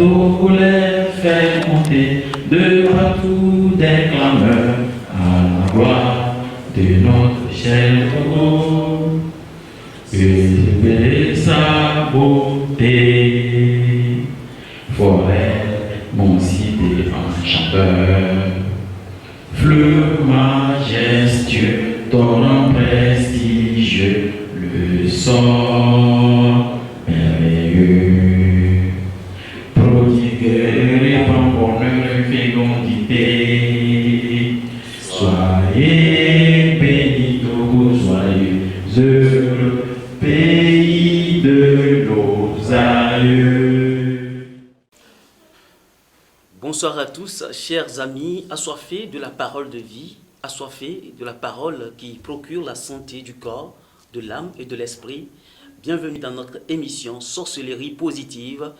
Tous les faits monter de partout des clameurs à la gloire de notre cher Togo. Élever sa beauté, forêt, mon cité enchanteur, fleuve majestueux, torrent prestigieux, le sort merveilleux, prodigue répand bonheur fécondité. Soyez bénis Togo, soyez heureux, pays de nos aïeux. Bonsoir à tous, chers amis, assoiffés de la parole de vie, assoiffés de la parole qui procure la santé du corps, de l'âme et de l'esprit. Bienvenue dans notre émission Sorcellerie positive,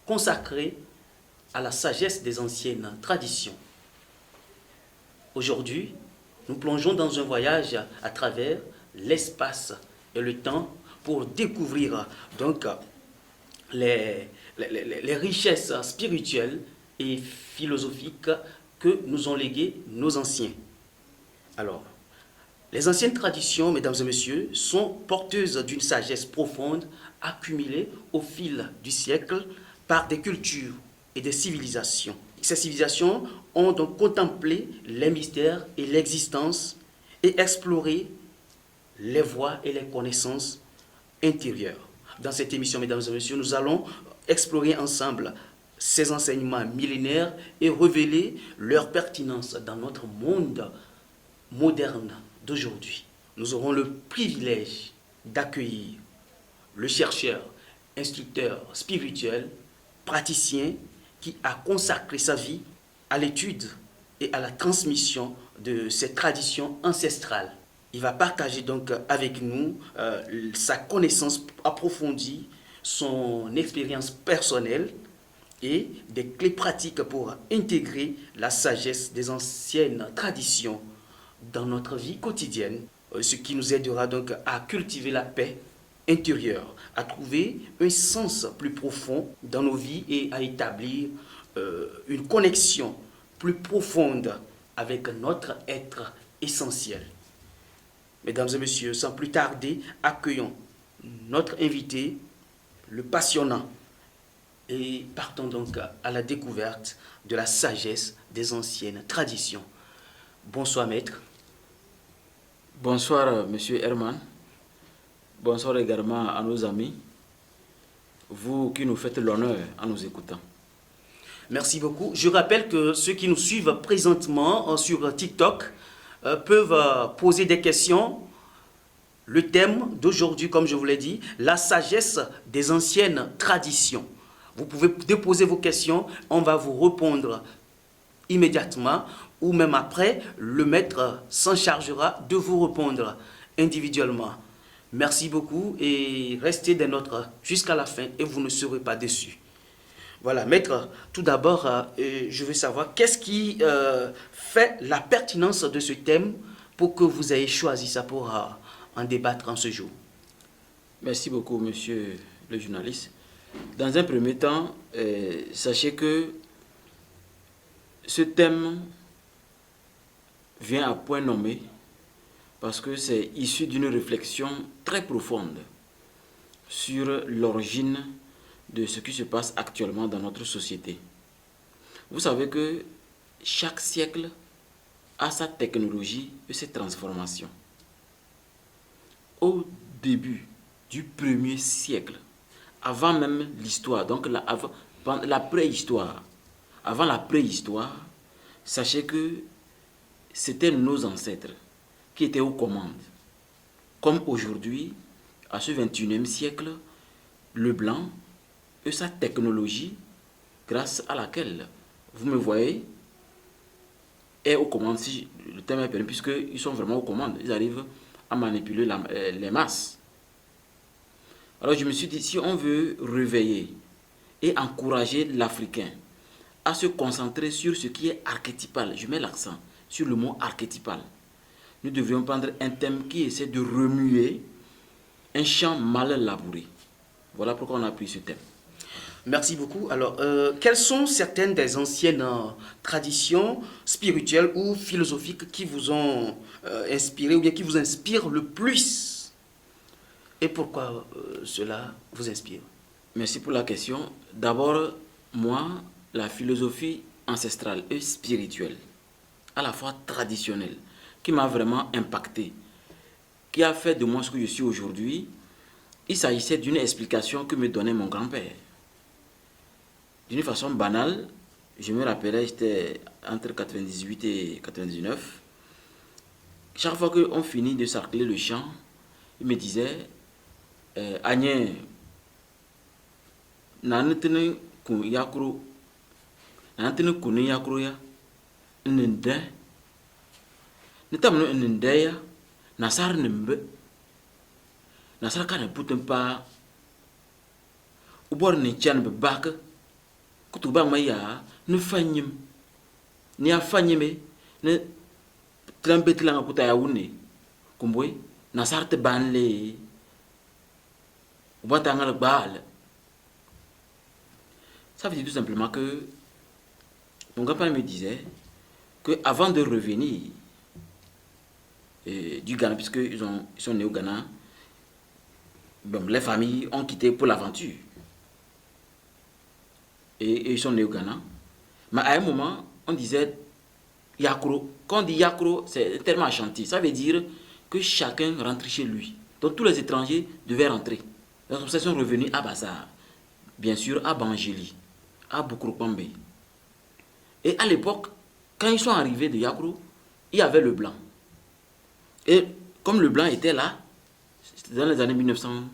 consacrée à la sagesse des anciennes traditions. Aujourd'hui, nous plongeons dans un voyage à travers l'espace et le temps pour découvrir donc les richesses spirituelles et philosophiques que nous ont léguées nos anciens. Alors, les anciennes traditions, mesdames et messieurs, sont porteuses d'une sagesse profonde accumulée au fil du siècle par des cultures et des civilisations. Ces civilisations ont donc contemplé les mystères et l'existence et exploré les voies et les connaissances intérieures. Dans cette émission, mesdames et messieurs, nous allons explorer ensemble ces enseignements millénaires et révéler leur pertinence dans notre monde moderne d'aujourd'hui. Nous aurons le privilège d'accueillir le chercheur, instructeur spirituel, praticien qui a consacré sa vie à l'étude et à la transmission de ces traditions ancestrales. Il va partager donc avec nous sa connaissance approfondie, son expérience personnelle et des clés pratiques pour intégrer la sagesse des anciennes traditions dans notre vie quotidienne, ce qui nous aidera donc à cultiver la paix intérieure, à trouver un sens plus profond dans nos vies et à établir une connexion plus profonde avec notre être essentiel. Mesdames et messieurs, sans plus tarder, accueillons notre invité, le passionnant, et partons donc à la découverte de la sagesse des anciennes traditions. Bonsoir maître. Bonsoir monsieur Herman. Bonsoir également à nos amis, vous qui nous faites l'honneur en nous écoutant. Merci beaucoup. Je rappelle que ceux qui nous suivent présentement sur TikTok peuvent poser des questions. Le thème d'aujourd'hui, comme je vous l'ai dit, la sagesse des anciennes traditions. Vous pouvez déposer vos questions, on va vous répondre immédiatement ou même après, le maître s'en chargera de vous répondre individuellement. Merci beaucoup et restez des nôtres jusqu'à la fin et vous ne serez pas déçus. Voilà, maître, tout d'abord, je veux savoir qu'est-ce qui fait la pertinence de ce thème pour que vous ayez choisi ça pour en débattre en ce jour. Merci beaucoup, monsieur le journaliste. Dans un premier temps, sachez que ce thème vient à point nommé parce que c'est issu d'une réflexion très profonde sur l'origine de ce qui se passe actuellement dans notre société. Vous savez que chaque siècle a sa technologie et ses transformations. Au début du premier siècle, avant même l'histoire, donc la préhistoire, avant la préhistoire, sachez que c'était nos ancêtres qui étaient aux commandes. Comme aujourd'hui, à ce 21e siècle, le blanc et sa technologie, grâce à laquelle, vous me voyez, est aux commandes, si le terme est permis, puisqu'ils sont vraiment aux commandes. Ils arrivent à manipuler les masses. Alors je me suis dit, si on veut réveiller et encourager l'Africain à se concentrer sur ce qui est archétypal, je mets l'accent sur le mot archétypal, nous devrions prendre un thème qui essaie de remuer un champ mal labouré. Voilà pourquoi on a pris ce thème. Merci beaucoup. Alors, quelles sont certaines des anciennes traditions spirituelles ou philosophiques qui vous ont inspiré ou bien qui vous inspirent le plus? Et pourquoi cela vous inspire? Merci pour la question. D'abord, moi, la philosophie ancestrale et spirituelle, à la fois traditionnelle, qui m'a vraiment impacté, qui a fait de moi ce que je suis aujourd'hui, il s'agissait d'une explication que me donnait mon grand-père. D'une façon banale, je me rappelais, j'étais entre 98 et 99. Chaque fois qu'on finit de sarcler le chant, il me disait Agnès, nanetene kun yakro, nanetene kun yakro ya, nende, netamno nende ya, nasar nembe, nasar kane putem pa, ubor ne chan be bak, kutuba maya, ne fanyim, ni afanyime, ne trembet langa puta ya wune, kumbwe, nasar te banle, ubata le bal. Ça veut dire tout simplement que mon grand-père me disait qu'avant de revenir du Ghana, puisqu'ils sont nés au Ghana, bon, les familles ont quitté pour l'aventure. Et ils sont nés au Ghana. Mais à un moment, on disait Yakro. Quand on dit Yakro, c'est tellement chanté. Ça veut dire que chacun rentre chez lui. Donc tous les étrangers devaient rentrer. Donc ils sont revenus à Bazar, bien sûr à Bangéli, à Boukourpambe. Et à l'époque, quand ils sont arrivés de Yakro, il y avait le blanc. Et comme le blanc était là, c'était dans les années 1900,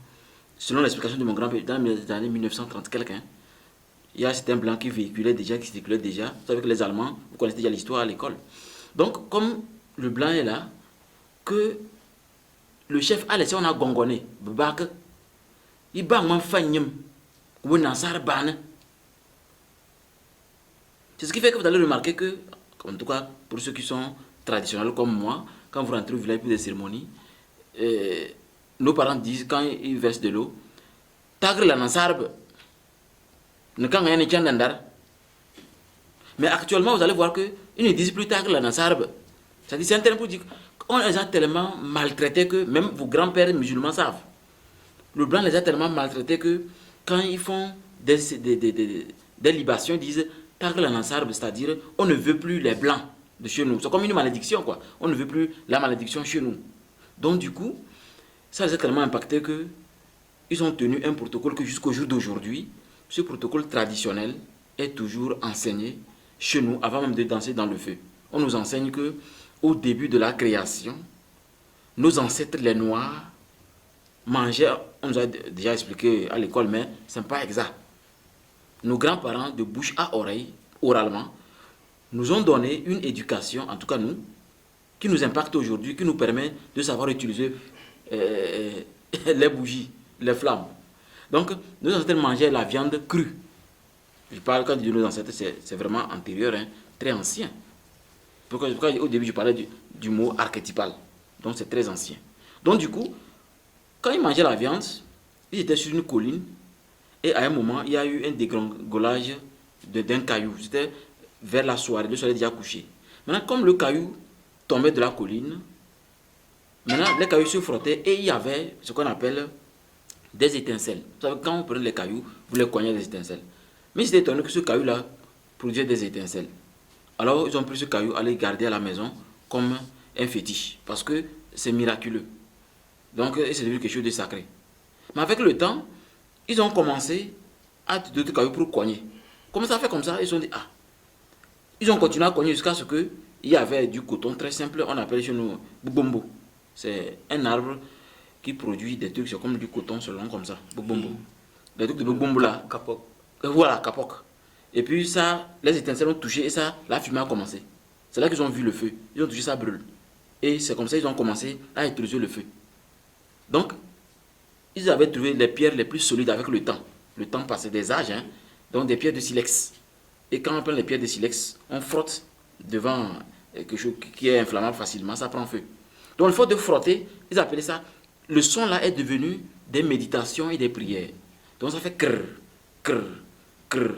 selon l'explication de mon grand-père, dans les années 1930 quelqu'un, il y a certains blancs qui véhiculaient déjà, qui circulaient déjà. Vous savez que les Allemands, vous connaissez déjà l'histoire à l'école. Donc, comme le blanc est là, que le chef a laissé, on a gongonné, il va m'en faire. C'est ce qui fait que vous allez remarquer que, en tout cas pour ceux qui sont traditionnels comme moi, quand vous rentrez au village pour des cérémonies, nos parents disent quand ils versent de l'eau, tagre la nansarbe, ne quand rien n'est. Mais actuellement, vous allez voir qu'ils ne disent plus tagre la nansarbe. C'est-à-dire, c'est un terme pour dire qu'on les a tellement maltraités que même vos grands-pères musulmans savent. Le blanc les a tellement maltraités que quand ils font des libations, ils disent tagre la nansarbe, c'est-à-dire on ne veut plus les blancs de chez nous. C'est comme une malédiction, quoi. On ne veut plus la malédiction chez nous. Donc, du coup, ça les a tellement impactés que ils ont tenu un protocole que jusqu'au jour d'aujourd'hui, ce protocole traditionnel est toujours enseigné chez nous avant même de danser dans le feu. On nous enseigne que au début de la création, nos ancêtres les Noirs mangeaient, on nous a déjà expliqué à l'école, mais ce n'est pas exact. Nos grands-parents, de bouche à oreille, oralement, nous ont donné une éducation, en tout cas nous, qui nous impacte aujourd'hui, qui nous permet de savoir utiliser les bougies, les flammes. Donc, nos ancêtres mangeaient la viande crue. Je parle quand je dis nos ancêtres, c'est vraiment antérieur, hein, très ancien. Pourquoi au début je parlais du mot archétypal. Donc c'est très ancien. Donc du coup, quand ils mangeaient la viande, ils étaient sur une colline et à un moment, il y a eu un dégringolage d'un caillou. C'était vers la soirée, le soleil déjà couché. Maintenant, comme le caillou tombait de la colline, maintenant les cailloux se frottaient et il y avait ce qu'on appelle des étincelles. Vous savez, quand vous prenez les cailloux, vous les cognez des étincelles. Mais c'était étonné que ce caillou-là produisait des étincelles. Alors, ils ont pris ce caillou, à les garder à la maison comme un fétiche. Parce que c'est miraculeux. Donc, c'est devenu quelque chose de sacré. Mais avec le temps, ils ont commencé à utiliser d'autres cailloux pour cogner. Comment ça fait comme ça? Ils ont dit, ah. Ils ont continué à cogner jusqu'à ce qu'il y avait du coton très simple. On appelle chez nous boubombo. C'est un arbre qui produit des trucs, c'est comme du coton selon comme ça. Boubombo. Les trucs de boubombo là. Kapok. Voilà, kapok. Et puis ça, les étincelles ont touché et ça, la fumée a commencé. C'est là qu'ils ont vu le feu. Ils ont touché, ça brûle. Et c'est comme ça qu'ils ont commencé à utiliser le feu. Donc, ils avaient trouvé les pierres les plus solides avec le temps. Le temps passé des âges, hein. Donc des pierres de silex. Et quand on prend les pierres de silex, on frotte devant quelque chose qui est inflammable facilement, ça prend feu. Donc le fait de frotter, ils appelaient ça, le son là est devenu des méditations et des prières. Donc ça fait crrr, crrr, cr.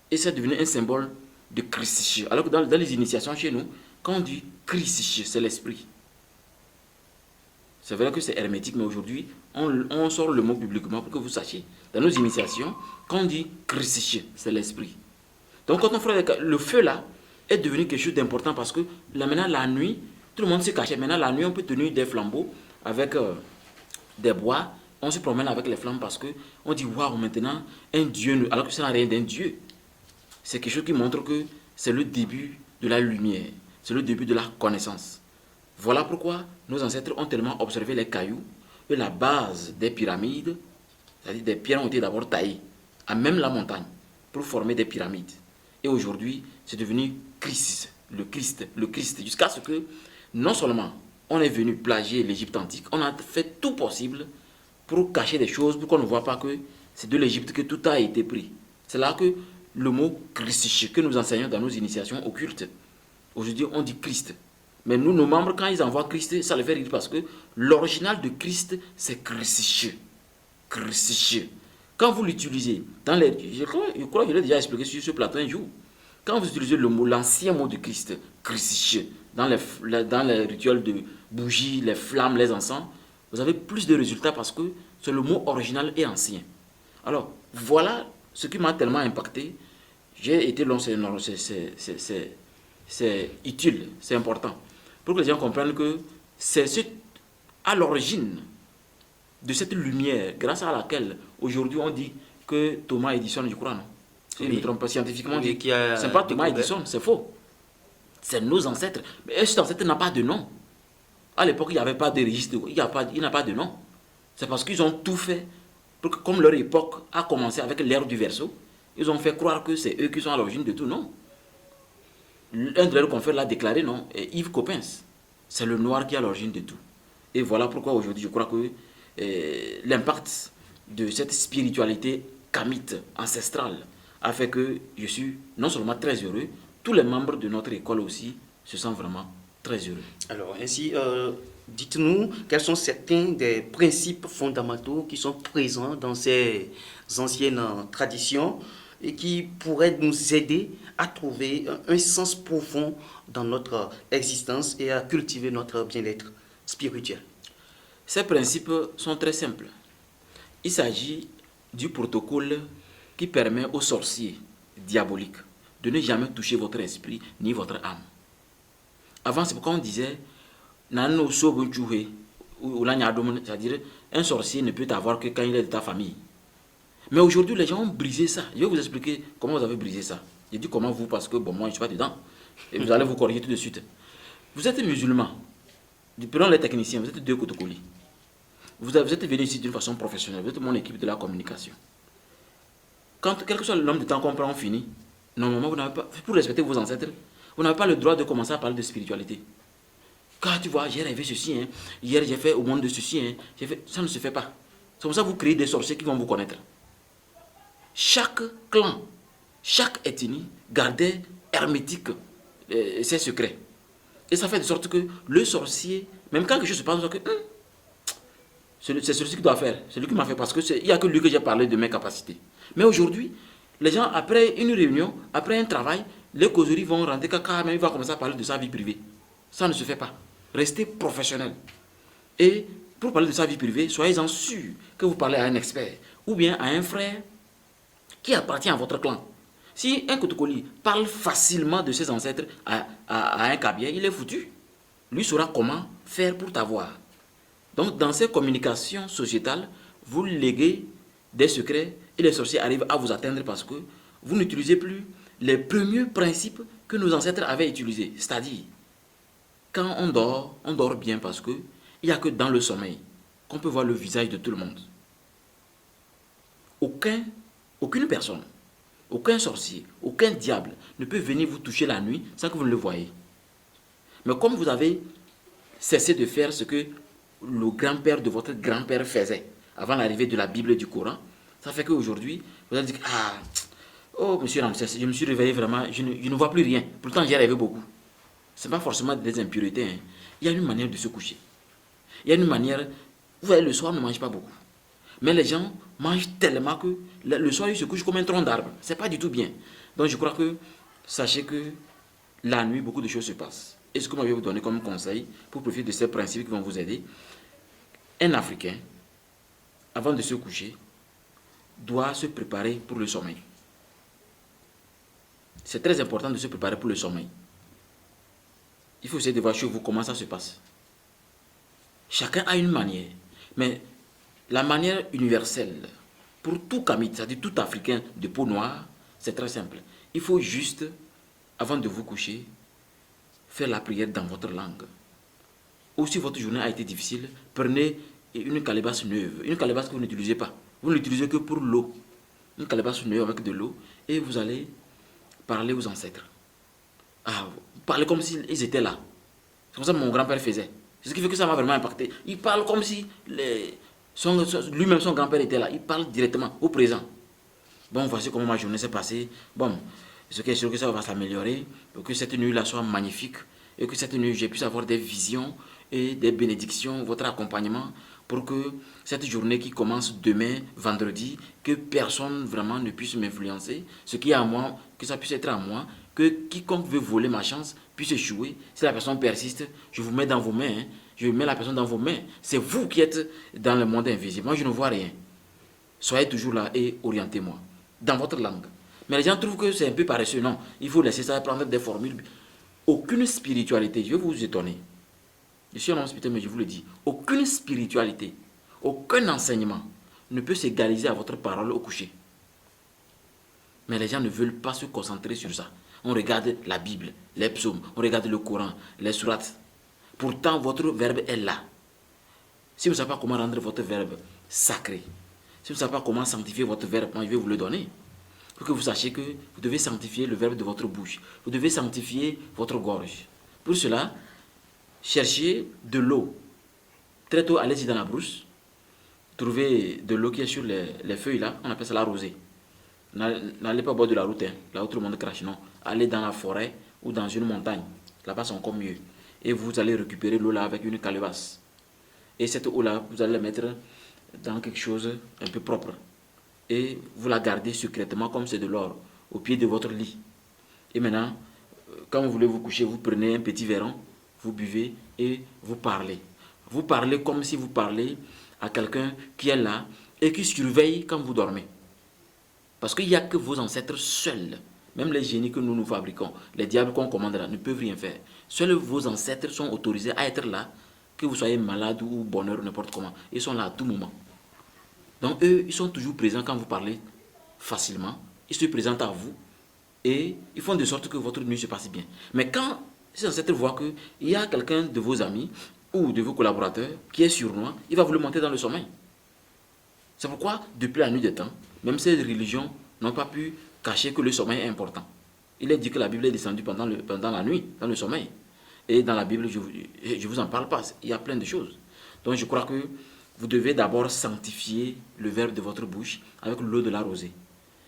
Et c'est devenu un symbole de Christ. Alors que dans les initiations chez nous, quand on dit Christ, c'est l'esprit. C'est vrai que c'est hermétique, mais aujourd'hui, on sort le mot bibliquement pour que vous sachiez. Dans nos initiations, quand on dit Christ, c'est l'esprit. Donc quand on fait le feu là, est devenu quelque chose d'important parce que là, maintenant la nuit, tout le monde se cachait. Maintenant la nuit, on peut tenir des flambeaux avec des bois. On se promène avec les flammes parce que on dit waouh, maintenant un Dieu, alors que ça n'a rien d'un Dieu. C'est quelque chose qui montre que c'est le début de la lumière, c'est le début de la connaissance. Voilà pourquoi nos ancêtres ont tellement observé les cailloux et la base des pyramides, c'est-à-dire des pierres ont été d'abord taillées à même la montagne pour former des pyramides. Et aujourd'hui, c'est devenu Christ, le Christ, jusqu'à ce que non seulement on est venu plagier l'Égypte antique, on a fait tout possible pour cacher des choses, pour qu'on ne voit pas que c'est de l'Égypte que tout a été pris. C'est là que le mot Christ que nous enseignons dans nos initiations occultes, aujourd'hui on dit Christ. Mais nous, nos membres, quand ils envoient Christ, ça les fait rire parce que l'original de Christ, c'est Christ. Christ. Quand vous l'utilisez, je crois que je l'ai déjà expliqué sur ce plateau un jour. Quand vous utilisez le mot, l'ancien mot de Christ, Christ, dans les rituels de bougies, les flammes, les encens, vous avez plus de résultats parce que c'est le mot original et ancien. Alors, voilà ce qui m'a tellement impacté. J'ai été long, c'est utile, c'est important. Pour que les gens comprennent que c'est à l'origine de cette lumière, grâce à laquelle aujourd'hui on dit que Thomas Edison, je crois, non? Si je ne me trompe pas, scientifiquement, ce n'est pas Thomas Edison, c'est faux. C'est nos ancêtres. Mais cet ancêtre n'a pas de nom. À l'époque, il n'y avait pas de registre, il n'a pas de nom. C'est parce qu'ils ont tout fait, pour que, comme leur époque a commencé avec l'ère du Verseau, ils ont fait croire que c'est eux qui sont à l'origine de tout, non. Un de leurs confrères l'a déclaré, non, et Yves Coppens. C'est le noir qui est à l'origine de tout. Et voilà pourquoi aujourd'hui, je crois que l'impact de cette spiritualité kamite, ancestrale, a fait que je suis non seulement très heureux, tous les membres de notre école aussi se sentent vraiment très heureux. Alors, ainsi, dites-nous quels sont certains des principes fondamentaux qui sont présents dans ces anciennes traditions et qui pourraient nous aider à trouver un sens profond dans notre existence et à cultiver notre bien-être spirituel. Ces principes sont très simples. Il s'agit du protocole qui permet aux sorciers diaboliques de ne jamais toucher votre esprit ni votre âme. Avant, c'est pourquoi on disait c'est-à-dire un sorcier ne peut t'avoir que quand il est de ta famille. Mais aujourd'hui, les gens ont brisé ça. Je vais vous expliquer comment vous avez brisé ça. Je dis comment vous, parce que bon, moi, je ne suis pas dedans. Et vous allez vous corriger tout de suite. Vous êtes musulman. Prenons les techniciens, vous êtes deux Kotokoli. Vous êtes venu ici d'une façon professionnelle. Vous êtes mon équipe de la communication. Quand, quel que soit le nombre de temps qu'on prend, on finit. Normalement, vous n'avez pas, pour respecter vos ancêtres, vous n'avez pas le droit de commencer à parler de spiritualité. Quand tu vois, j'ai rêvé ceci, hein. Hier j'ai fait au monde de ceci, hein. Ça ne se fait pas. C'est pour ça que vous créez des sorciers qui vont vous connaître. Chaque clan, chaque ethnie gardait hermétique ses secrets. Et ça fait de sorte que le sorcier, même quand quelque chose se passe, on dit que c'est celui qui doit faire, c'est lui qui m'a fait, parce qu'il n'y a que lui que j'ai parlé de mes capacités. Mais aujourd'hui, les gens, après une réunion, après un travail, les causeries vont rentrer, même il va commencer à parler de sa vie privée. Ça ne se fait pas. Restez professionnel. Et pour parler de sa vie privée, soyez-en sûr que vous parlez à un expert ou bien à un frère qui appartient à votre clan. Si un Kotokoli parle facilement de ses ancêtres à un Kabien, il est foutu. Lui saura comment faire pour t'avoir. Donc, dans ces communications sociétales, vous léguez des secrets et les sorciers arrivent à vous atteindre parce que vous n'utilisez plus les premiers principes que nos ancêtres avaient utilisés. C'est-à-dire, quand on dort bien parce qu'il n'y a que dans le sommeil qu'on peut voir le visage de tout le monde. Aucune personne, aucun sorcier, aucun diable ne peut venir vous toucher la nuit sans que vous ne le voyez. Mais comme vous avez cessé de faire ce que le grand-père de votre grand-père faisait avant l'arrivée de la Bible et du Coran, ça fait qu'aujourd'hui, vous allez dire, oh monsieur Ramsès, je me suis réveillé vraiment, je ne vois plus rien. Pourtant j'ai rêvé beaucoup. Ce n'est pas forcément des impuretés. Hein. Il y a une manière de se coucher. Il y a une manière, vous voyez, le soir, on ne mange pas beaucoup. Mais les gens mangent tellement que le soir, ils se couchent comme un tronc d'arbre. C'est pas du tout bien. Donc, je crois que, sachez que la nuit, beaucoup de choses se passent. Et ce que moi, je vais vous donner comme conseil, pour profiter de ces principes qui vont vous aider, un Africain, avant de se coucher, doit se préparer pour le sommeil. C'est très important de se préparer pour le sommeil. Il faut essayer de voir chez vous comment ça se passe. Chacun a une manière. Mais la manière universelle, pour tout Kamite, c'est-à-dire tout Africain de peau noire, c'est très simple. Il faut juste, avant de vous coucher, faire la prière dans votre langue. Ou si votre journée a été difficile, prenez une calebasse neuve. Une calebasse que vous n'utilisez pas. Vous ne l'utilisez que pour l'eau. Une calebasse neuve avec de l'eau. Et vous allez parler aux ancêtres. Ah, parler comme s'ils étaient là. C'est comme ça que mon grand-père faisait. C'est ce qui fait que ça m'a vraiment impacté. Il parle comme si lui-même, son grand-père était là. Il parle directement au présent. Bon, voici comment ma journée s'est passée. Bon, ce qui est sûr que ça va s'améliorer. Pour que cette nuit-là soit magnifique. Et que cette nuit, je puisse avoir des visions et des bénédictions, votre accompagnement. Pour que cette journée qui commence demain, vendredi, que personne vraiment ne puisse m'influencer. Ce qui est à moi, que ça puisse être à moi. Que quiconque veut voler ma chance puisse échouer. Si la personne persiste, je vous mets dans vos mains. Je mets la personne dans vos mains. C'est vous qui êtes dans le monde invisible. Moi, je ne vois rien. Soyez toujours là et orientez-moi. Dans votre langue. Mais les gens trouvent que c'est un peu paresseux. Non, il faut laisser ça, prendre des formules. Aucune spiritualité, je vais vous étonner. Je suis un homme spirituel, mais je vous le dis. Aucune spiritualité, aucun enseignement ne peut s'égaliser à votre parole au coucher. Mais les gens ne veulent pas se concentrer sur ça. On regarde la Bible, les psaumes, on regarde le Coran, les sourates. Pourtant, votre verbe est là. Si vous ne savez pas comment rendre votre verbe sacré, si vous ne savez pas comment sanctifier votre verbe, moi je vais vous le donner. Pour que vous sachiez que vous devez sanctifier le verbe de votre bouche. Vous devez sanctifier votre gorge. Pour cela, cherchez de l'eau. Très tôt, allez-y dans la brousse. Trouvez de l'eau qui est sur les feuilles là. On appelle ça la rosée. N'allez pas au bord de la route, hein, là où tout le monde crache. Non. Allez dans la forêt ou dans une montagne. Là-bas, c'est encore mieux. Et vous allez récupérer l'eau là avec une calebasse. Et cette eau là, vous allez la mettre dans quelque chose un peu propre. Et vous la gardez secrètement comme c'est de l'or au pied de votre lit. Et maintenant, quand vous voulez vous coucher, vous prenez un petit verron, vous buvez et vous parlez. Vous parlez comme si vous parlez à quelqu'un qui est là et qui surveille quand vous dormez. Parce qu'il n'y a que vos ancêtres seuls, même les génies que nous nous fabriquons, les diables qu'on commande là, ne peuvent rien faire. Seuls vos ancêtres sont autorisés à être là, que vous soyez malade ou bonheur ou n'importe comment. Ils sont là à tout moment. Donc eux, ils sont toujours présents quand vous parlez facilement. Ils se présentent à vous et ils font de sorte que votre nuit se passe bien. Mais quand ces ancêtres voient qu'il y a quelqu'un de vos amis ou de vos collaborateurs qui est sournois, il va vous le monter dans le sommeil. C'est pourquoi, depuis la nuit des temps, même ces religions n'ont pas pu cacher que le sommeil est important. Il est dit que la Bible est descendue pendant la nuit, dans le sommeil. Et dans la Bible, je ne vous en parle pas. Il y a plein de choses. Donc je crois que vous devez d'abord sanctifier le verbe de votre bouche avec l'eau de la rosée.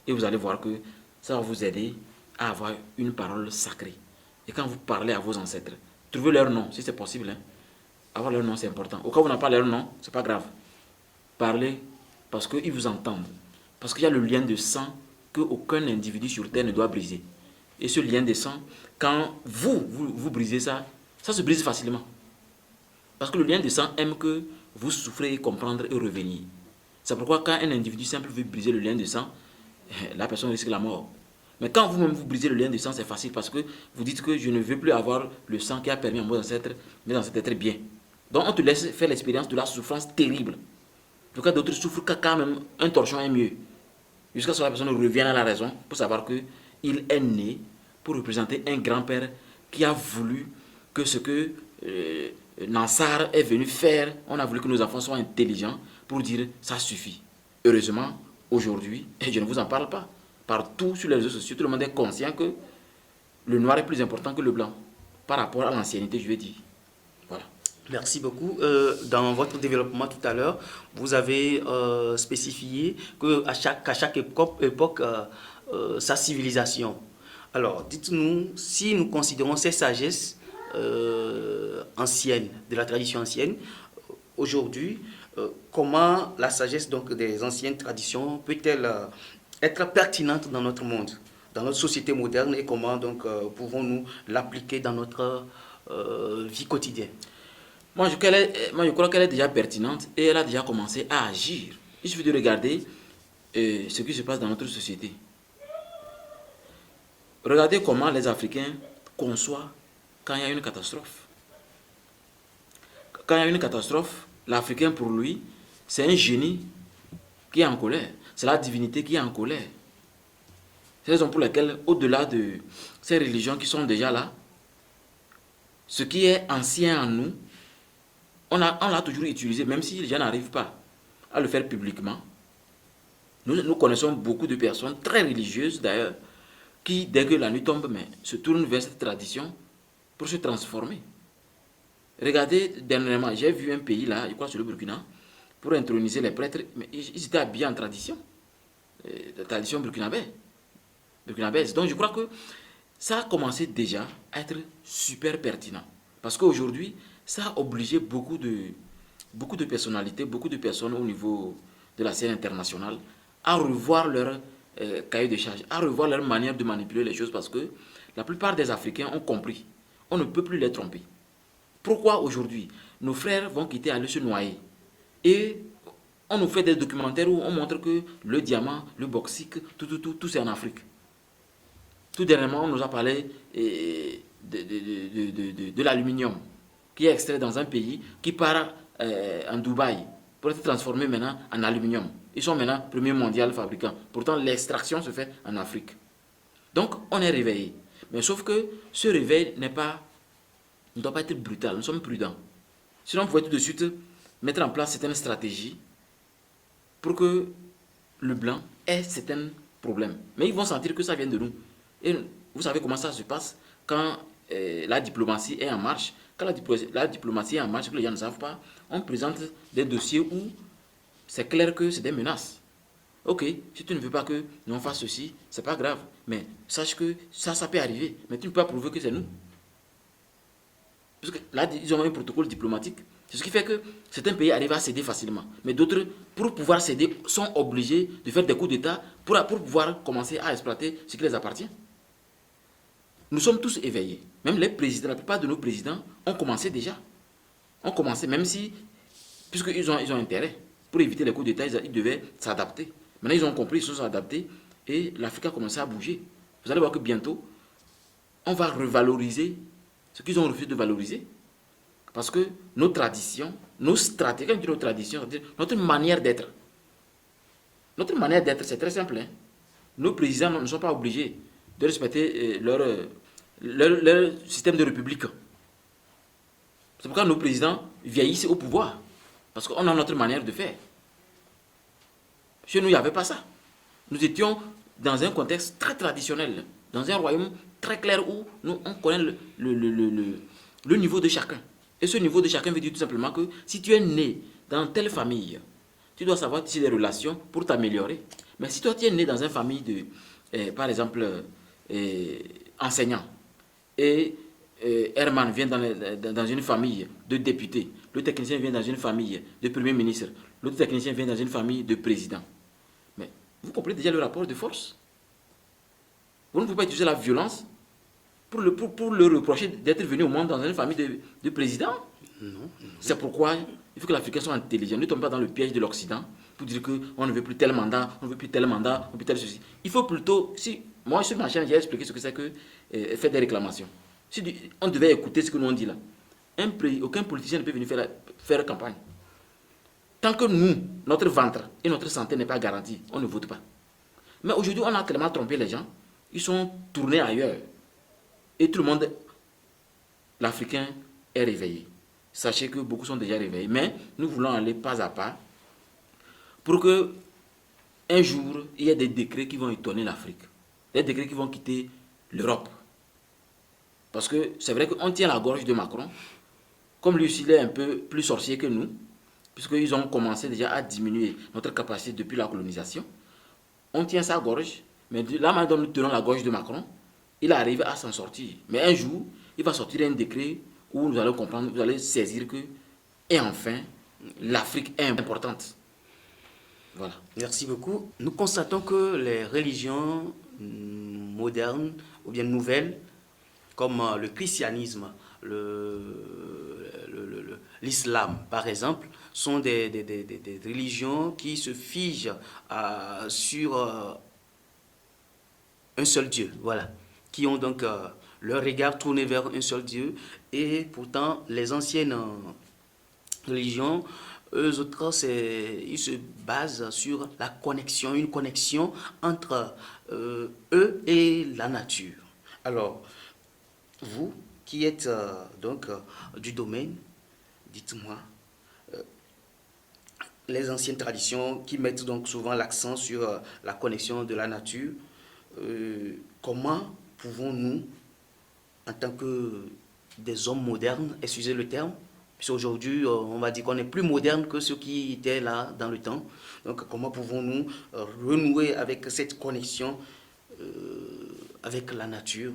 Et vous allez voir que ça va vous aider à avoir une parole sacrée. Et quand vous parlez à vos ancêtres, trouvez leur nom, si c'est possible. Hein. Avoir leur nom, c'est important. Au cas où vous n'avez pas leur nom, ce n'est pas grave. Parlez parce qu'ils vous entendent. Parce qu'il y a le lien de sang qu'aucun individu sur terre ne doit briser. Et ce lien de sang, quand vous brisez ça, ça se brise facilement. Parce que le lien de sang aime que vous souffrez, comprendre et revenir. C'est pourquoi quand un individu simple veut briser le lien de sang, la personne risque la mort. Mais quand vous-même vous brisez le lien de sang, c'est facile parce que vous dites que je ne veux plus avoir le sang qui a permis à mes ancêtres d'être bien. Donc on te laisse faire l'expérience de la souffrance terrible. En tout cas, d'autres souffrent quand même un torchon est mieux. Jusqu'à ce que la personne revienne à la raison pour savoir qu'il est né pour représenter un grand-père qui a voulu que ce que Nansar est venu faire, on a voulu que nos enfants soient intelligents pour dire ça suffit. Heureusement, aujourd'hui, et je ne vous en parle pas, partout sur les réseaux sociaux, tout le monde est conscient que le noir est plus important que le blanc par rapport à l'ancienneté, je vais dire. Voilà. Merci beaucoup. Dans votre développement tout à l'heure, vous avez spécifié qu'à chaque époque sa civilisation. Alors, dites-nous, si nous considérons ces sagesses anciennes, de la tradition ancienne, aujourd'hui, comment la sagesse donc, des anciennes traditions peut-elle être pertinente dans notre monde, dans notre société moderne, et comment donc pouvons-nous l'appliquer dans notre vie quotidienne? Moi, je crois qu'elle est déjà pertinente et elle a déjà commencé à agir. Il suffit de regarder ce qui se passe dans notre société. Regardez comment les Africains conçoivent quand il y a une catastrophe. Quand il y a une catastrophe, l'Africain, pour lui, c'est un génie qui est en colère. C'est la divinité qui est en colère. C'est la raison pour laquelle, au-delà de ces religions qui sont déjà là, ce qui est ancien en nous, on l'a toujours utilisé, même si les gens n'arrivent pas à le faire publiquement. Nous connaissons beaucoup de personnes très religieuses d'ailleurs, qui, dès que la nuit tombe, se tournent vers cette tradition pour se transformer. Regardez, dernièrement, j'ai vu un pays là, je crois sur le Burkina, pour introniser les prêtres, mais ils étaient habillés en tradition, la tradition burkinabèse. Donc je crois que ça a commencé déjà à être super pertinent. Parce qu'aujourd'hui, ça a obligé beaucoup de personnalités, beaucoup de personnes au niveau de la scène internationale à revoir leur cahier de charge, à revoir leur manière de manipuler les choses, parce que la plupart des Africains ont compris. On ne peut plus les tromper. Pourquoi aujourd'hui nos frères vont quitter aller se noyer? Et on nous fait des documentaires où on montre que le diamant, le bauxite, tout c'est en Afrique. Tout dernièrement, on nous a parlé de l'aluminium qui est extrait dans un pays qui part en Dubaï pour être transformé maintenant en aluminium. Ils sont maintenant premier mondial fabricant. Pourtant, l'extraction se fait en Afrique. Donc, on est réveillé. Mais sauf que ce réveil ne doit pas être brutal. Nous sommes prudents. Sinon, on pourrait tout de suite mettre en place certaines stratégies pour que le blanc ait certains problèmes. Mais ils vont sentir que ça vient de nous. Et vous savez comment ça se passe quand la diplomatie est en marche. Quand la diplomatie est en marche, que les gens ne savent pas, on présente des dossiers où c'est clair que c'est des menaces. Ok, si tu ne veux pas que nous fassions ceci, c'est pas grave. Mais sache que ça peut arriver. Mais tu ne peux pas prouver que c'est nous. Parce que là, ils ont un protocole diplomatique. C'est ce qui fait que certains pays arrivent à céder facilement. Mais d'autres, pour pouvoir céder, sont obligés de faire des coups d'État pour pouvoir commencer à exploiter ce qui les appartient. Nous sommes tous éveillés. Même les présidents, la plupart de nos présidents ont commencé déjà. Ont commencé, même si, puisqu'ils ont intérêt. Pour éviter les coups d'État, ils devaient s'adapter. Maintenant, ils ont compris, ils se sont adaptés et l'Afrique a commencé à bouger. Vous allez voir que bientôt, on va revaloriser ce qu'ils ont refusé de valoriser. Parce que nos traditions, nos stratégies, quand je dis nos traditions, c'est-à-dire notre manière d'être. Notre manière d'être, c'est très simple. Nos présidents ne sont pas obligés de respecter leur système de république. C'est pourquoi nos présidents vieillissent au pouvoir. Parce qu'on a notre manière de faire. Chez nous, il n'y avait pas ça. Nous étions dans un contexte très traditionnel, dans un royaume très clair où on connaît le niveau de chacun. Et ce niveau de chacun veut dire tout simplement que si tu es né dans telle famille, tu dois savoir tisser des relations pour t'améliorer. Mais si toi, tu es né dans une famille de, par exemple, enseignant, et Herman vient dans une famille de députés, le technicien vient dans une famille de premier ministre, l'autre technicien vient dans une famille de président. Mais vous comprenez déjà le rapport de force? Vous ne pouvez pas utiliser la violence pour le reprocher d'être venu au monde dans une famille de présidents. Non. C'est pourquoi il faut que l'Africain soit intelligent. Ne tombe pas dans le piège de l'Occident pour dire qu'on ne veut plus tel mandat, on ne veut plus tel mandat, on veut plus tel ceci. Il faut plutôt, moi sur ma chaîne, j'ai expliqué ce que c'est que faire des réclamations. Si on devait écouter ce que nous on dit là, aucun politicien ne peut venir faire campagne. Tant que nous, notre ventre et notre santé n'est pas garantie, on ne vote pas. Mais aujourd'hui, on a tellement trompé les gens, ils sont tournés ailleurs. Et tout le monde, l'Africain, est réveillé. Sachez que beaucoup sont déjà réveillés. Mais nous voulons aller pas à pas pour que un jour, il y ait des décrets qui vont étonner l'Afrique. Des décrets qui vont quitter l'Europe. Parce que c'est vrai qu'on tient la gorge de Macron. Comme lui aussi, il est un peu plus sorcier que nous. Puisqu'ils ont commencé déjà à diminuer notre capacité depuis la colonisation. On tient sa gorge. Mais là, maintenant, nous tenons la gorge de Macron. Il arrive à s'en sortir. Mais un jour, il va sortir un décret où nous allons comprendre, vous allez saisir que, et enfin, l'Afrique est importante. Voilà. Merci beaucoup. Nous constatons que les religions modernes ou bien nouvelles, comme le christianisme, l'islam par exemple, sont des religions qui se figent sur un seul Dieu, voilà, qui ont donc leur regard tourné vers un seul Dieu, et pourtant les anciennes religions, eux autres, ils se basent sur la connexion, une connexion entre eux et la nature. Alors, vous qui êtes du domaine, dites-moi, les anciennes traditions qui mettent donc souvent l'accent sur la connexion de la nature, comment pouvons-nous, en tant que des hommes modernes, excusez le terme, puisque aujourd'hui on va dire qu'on est plus moderne que ceux qui étaient là dans le temps, donc comment pouvons-nous renouer avec cette connexion avec la nature?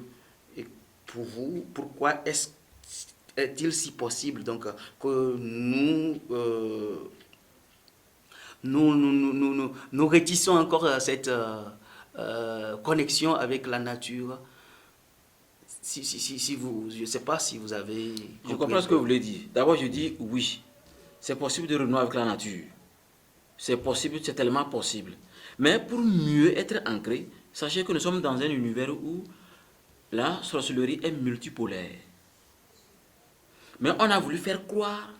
Et pour vous, pourquoi est-il si possible donc que nous rétissons encore cette connexion avec la nature? Si vous, je ne sais pas si vous avez... Je comprends ce que vous voulez dire. D'abord, je dis oui. C'est possible de renouer avec la nature. C'est possible, c'est tellement possible. Mais pour mieux être ancré, sachez que nous sommes dans un univers où la sorcellerie est multipolaire. Mais on a voulu faire croire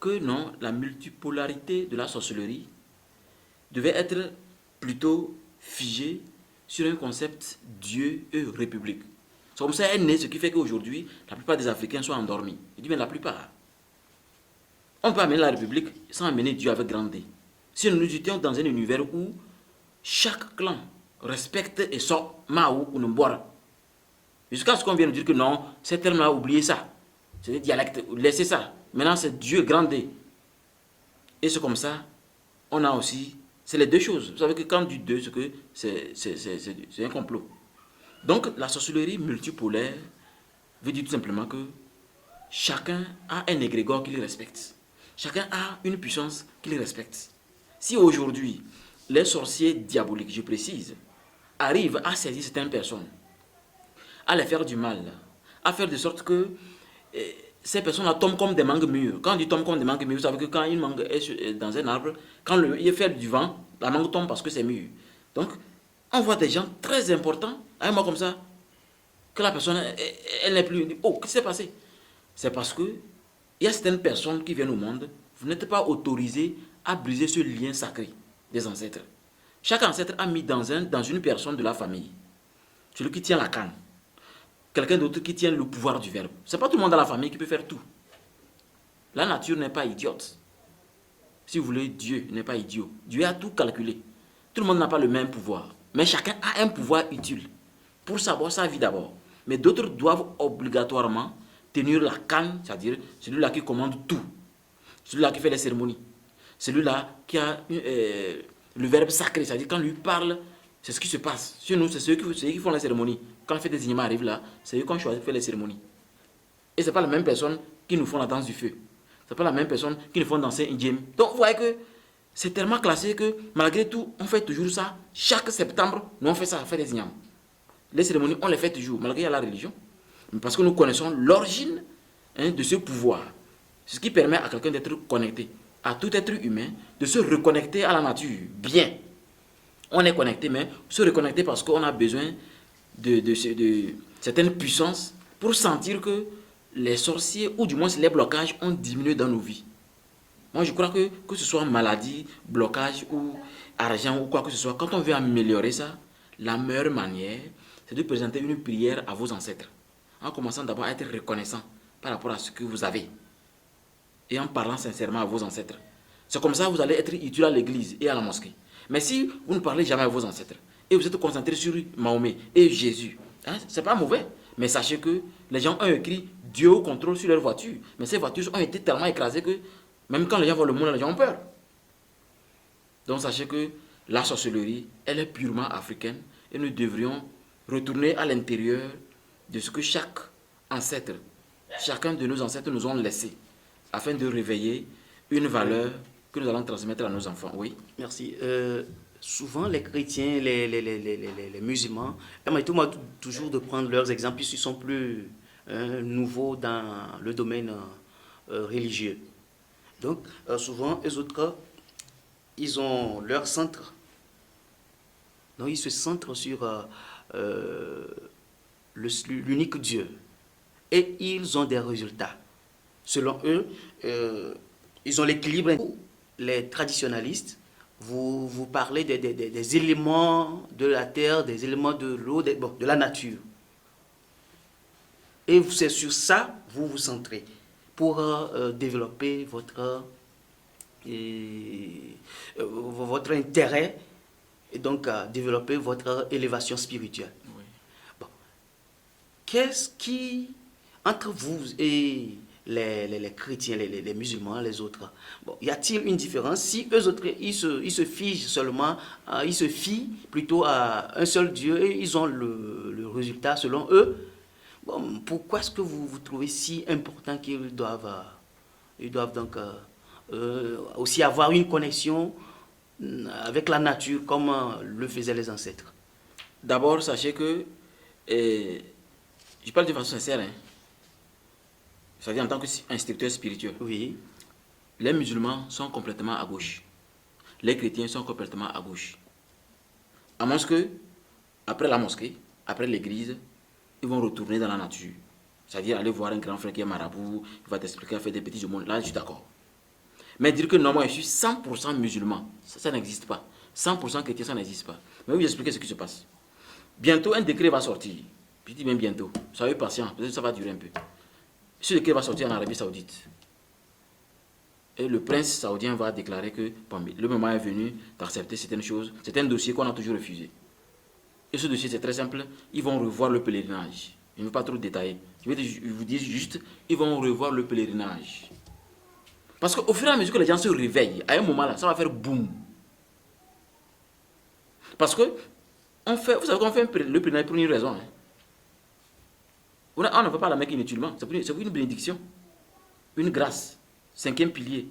que non, la multipolarité de la sorcellerie devait être plutôt figée sur un concept Dieu et République. C'est comme ça est né, ce qui fait qu'aujourd'hui, la plupart des Africains sont endormis. Je dis bien la plupart. On peut amener la République sans amener Dieu avec grand D. Si nous étions dans un univers où chaque clan respecte et sort Mao ou Nombora, jusqu'à ce qu'on vienne nous dire que non, ces termes-là, oubliez ça. C'est des dialectes, laissez ça. Maintenant, c'est Dieu grand D. Et c'est comme ça, on a aussi... C'est les deux choses. Vous savez que quand on dit deux, c'est un complot. Donc, la sorcellerie multipolaire veut dire tout simplement que chacun a un égrégore qu'il respecte. Chacun a une puissance qu'il respecte. Si aujourd'hui, les sorciers diaboliques, je précise, arrivent à saisir certaines personnes, à les faire du mal, à faire de sorte que ces personnes-là tombent comme des mangues mûres. Quand on dit tombent comme des mangues mûres, vous savez que quand une mangue est dans un arbre, quand il fait du vent, la mangue tombe parce que c'est mûr. Donc, on voit des gens très importants, à un moment comme ça, que la personne, elle n'est plus... Oh, qu'est-ce qui s'est passé? C'est parce que il y a certaines personnes qui viennent au monde, vous n'êtes pas autorisé à briser ce lien sacré des ancêtres. Chaque ancêtre a mis dans une personne de la famille, celui qui tient la canne, quelqu'un d'autre qui tient le pouvoir du verbe. Ce n'est pas tout le monde dans la famille qui peut faire tout. La nature n'est pas idiote. Si vous voulez, Dieu n'est pas idiot. Dieu a tout calculé. Tout le monde n'a pas le même pouvoir. Mais chacun a un pouvoir utile pour savoir sa vie d'abord. Mais d'autres doivent obligatoirement tenir la canne, c'est-à-dire celui-là qui commande tout. Celui-là qui fait les cérémonies. Celui-là qui a le verbe sacré, c'est-à-dire quand lui parle, c'est ce qui se passe. Chez nous, c'est ceux qui font les cérémonies. Quand le fait des ignements arrive là, c'est eux qui ont choisi de faire les cérémonies. Et ce n'est pas la même personne qui nous font la danse du feu. Ce n'est pas la même personne qui nous font danser un djem. Donc vous voyez que c'est tellement classé que malgré tout, on fait toujours ça. Chaque septembre, nous on fait ça, on fait des ignements. Les cérémonies, on les fait toujours, malgré qu'il y a la religion. Mais parce que nous connaissons l'origine de ce pouvoir. C'est ce qui permet à quelqu'un d'être connecté, à tout être humain, de se reconnecter à la nature. Bien. On est connecté, mais se reconnecter parce qu'on a besoin de certaines puissances pour sentir que les sorciers, ou du moins les blocages, ont diminué dans nos vies. Moi, je crois que ce soit maladie, blocage ou argent ou quoi que ce soit, quand on veut améliorer ça, la meilleure manière, c'est de présenter une prière à vos ancêtres. En commençant d'abord à être reconnaissant par rapport à ce que vous avez. Et en parlant sincèrement à vos ancêtres. C'est comme ça que vous allez être utile à l'église et à la mosquée. Mais si vous ne parlez jamais à vos ancêtres, et vous êtes concentré sur Mahomet et Jésus, c'est pas mauvais. Mais sachez que les gens ont écrit Dieu au contrôle sur leurs voitures. Mais ces voitures ont été tellement écrasées que même quand les gens voient le monde, les gens ont peur. Donc sachez que la sorcellerie, elle est purement africaine. Et nous devrions retourner à l'intérieur de ce que chaque ancêtre, chacun de nos ancêtres nous ont laissé. afin de réveiller une valeur que nous allons transmettre à nos enfants. Oui. Merci. Souvent, les chrétiens, les musulmans, permettent toujours de prendre leurs exemples puisqu'ils sont plus nouveaux dans le domaine religieux. Donc, souvent, eux autres, ils ont leur centre. Donc, ils se centrent sur l'unique Dieu. Et ils ont des résultats. Selon eux, ils ont l'équilibre. Les traditionalistes, vous parlez des éléments de la terre, des éléments de l'eau, de la nature. Et c'est sur ça vous vous centrez pour développer votre intérêt et donc développer votre élévation spirituelle. Oui. Bon. Qu'est-ce qui, entre vous et les chrétiens, les musulmans, les autres, bon, y a-t-il une différence? Si eux autres, ils se figent seulement, ils se fient plutôt à un seul Dieu et ils ont le résultat selon eux, bon, pourquoi est-ce que vous trouvez si important qu'ils doivent donc aussi avoir une connexion avec la nature comme le faisaient les ancêtres? D'abord, sachez que, je parle de façon sincère, hein, c'est-à-dire en tant qu'instructeur spirituel. Oui. Les musulmans sont complètement à gauche. Les chrétiens sont complètement à gauche. À moins que, après la mosquée, après l'église, ils vont retourner dans la nature. C'est-à-dire aller voir un grand frère qui est marabout, il va t'expliquer à faire des petits monde. Là, je suis d'accord. Mais dire que non, moi je suis 100% musulman, ça n'existe pas. 100% chrétien, ça n'existe pas. Mais je vais vous expliquer ce qui se passe. Bientôt, un décret va sortir. Je dis bien bientôt. Soyez patient, peut-être que ça va durer un peu. Ce décret va sortir en Arabie Saoudite. Et le prince saoudien va déclarer que bon, le moment est venu d'accepter certaines choses. C'est un dossier qu'on a toujours refusé. Et ce dossier, c'est très simple. Ils vont revoir le pèlerinage. Je ne veux pas trop détailler. Je vais vous dire juste, ils vont revoir le pèlerinage. Parce qu'au fur et à mesure que les gens se réveillent, à un moment là, ça va faire boum. Parce que, vous savez qu'on fait le pèlerinage pour une raison. Hein. On ne va pas à la Mecque inutilement. C'est pour une bénédiction. Une grâce. 5e pilier.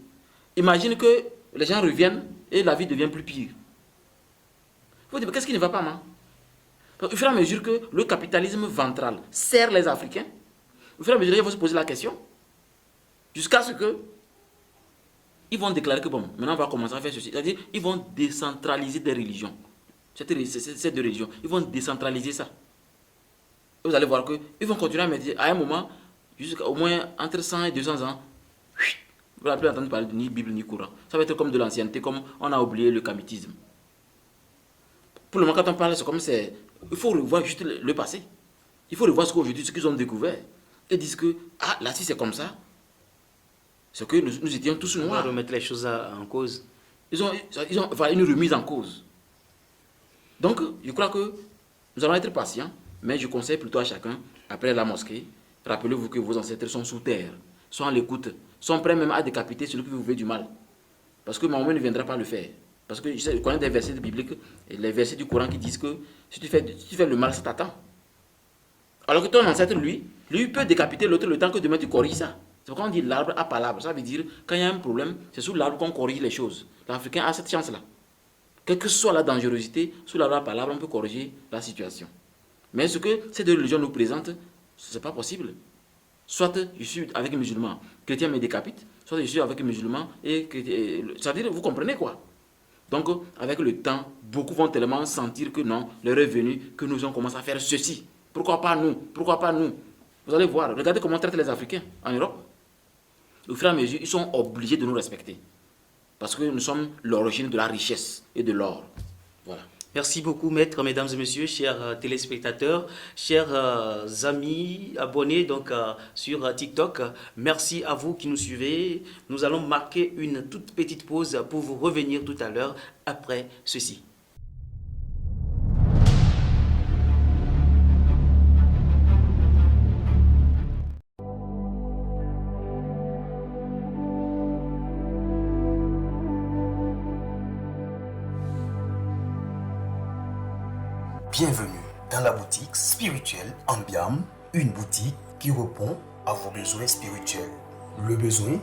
Imagine que les gens reviennent et la vie devient plus pire. Vous dites, mais qu'est-ce qui ne va pas, man? Au fur et à mesure que le capitalisme ventral sert les Africains, au fur et à mesure, ils vont se poser la question. Jusqu'à ce que ils vont déclarer que bon, maintenant on va commencer à faire ceci. C'est-à-dire, ils vont décentraliser des religions. Ces deux religions, ils vont décentraliser ça. Vous allez voir qu'ils vont continuer à me dire, à un moment, jusqu'à au moins entre 100 et 200 ans, vous n'allez plus entendre parler de ni Bible ni Coran. Ça va être comme de l'ancienneté, comme on a oublié le kamitisme. Pour le moment, quand on parle, c'est comme c'est. Il faut revoir juste le passé. Il faut revoir ce qu'aujourd'hui, ce qu'ils ont découvert. Ils disent que, ah, là, si c'est comme ça, c'est que nous étions tous noirs. On va remettre les choses en cause. Ils ont une remise en cause. Donc, je crois que nous allons être patients, mais je conseille plutôt à chacun, après la mosquée, rappelez-vous que vos ancêtres sont sous terre, sont à l'écoute, sont prêts même à décapiter celui qui vous veut du mal. Parce que Mahomet ne viendra pas le faire. Parce que je connais des versets bibliques, et les versets du Coran qui disent que si tu fais le mal, ça t'attend. Alors que ton ancêtre, lui peut décapiter l'autre le temps que demain tu corriges ça. C'est pourquoi on dit l'arbre à palabre. Ça veut dire, quand il y a un problème, c'est sous l'arbre qu'on corrige les choses. L'Africain a cette chance-là. Quelle que soit la dangerosité, sous l'arbre à palabre, on peut corriger la situation. Mais ce que ces deux religions nous présentent, ce n'est pas possible. Soit je suis avec un musulman, chrétien me décapite, soit je suis avec un musulman et chrétien. Ça veut dire, vous comprenez quoi? Donc, avec le temps, beaucoup vont tellement sentir que non, l'heure est venue, que nous avons commencé à faire ceci. Pourquoi pas nous? Pourquoi pas nous? Vous allez voir, regardez comment on traite les Africains en Europe. Au fur et à mesure, ils sont obligés de nous respecter. Parce que nous sommes l'origine de la richesse et de l'or. Voilà. Merci beaucoup, maître, mesdames et messieurs, chers téléspectateurs, chers amis abonnés donc, sur TikTok. Merci à vous qui nous suivez. Nous allons marquer une toute petite pause pour vous revenir tout à l'heure après ceci. Bienvenue dans la boutique spirituelle Ambiam, une boutique qui répond à vos besoins spirituels. Le besoin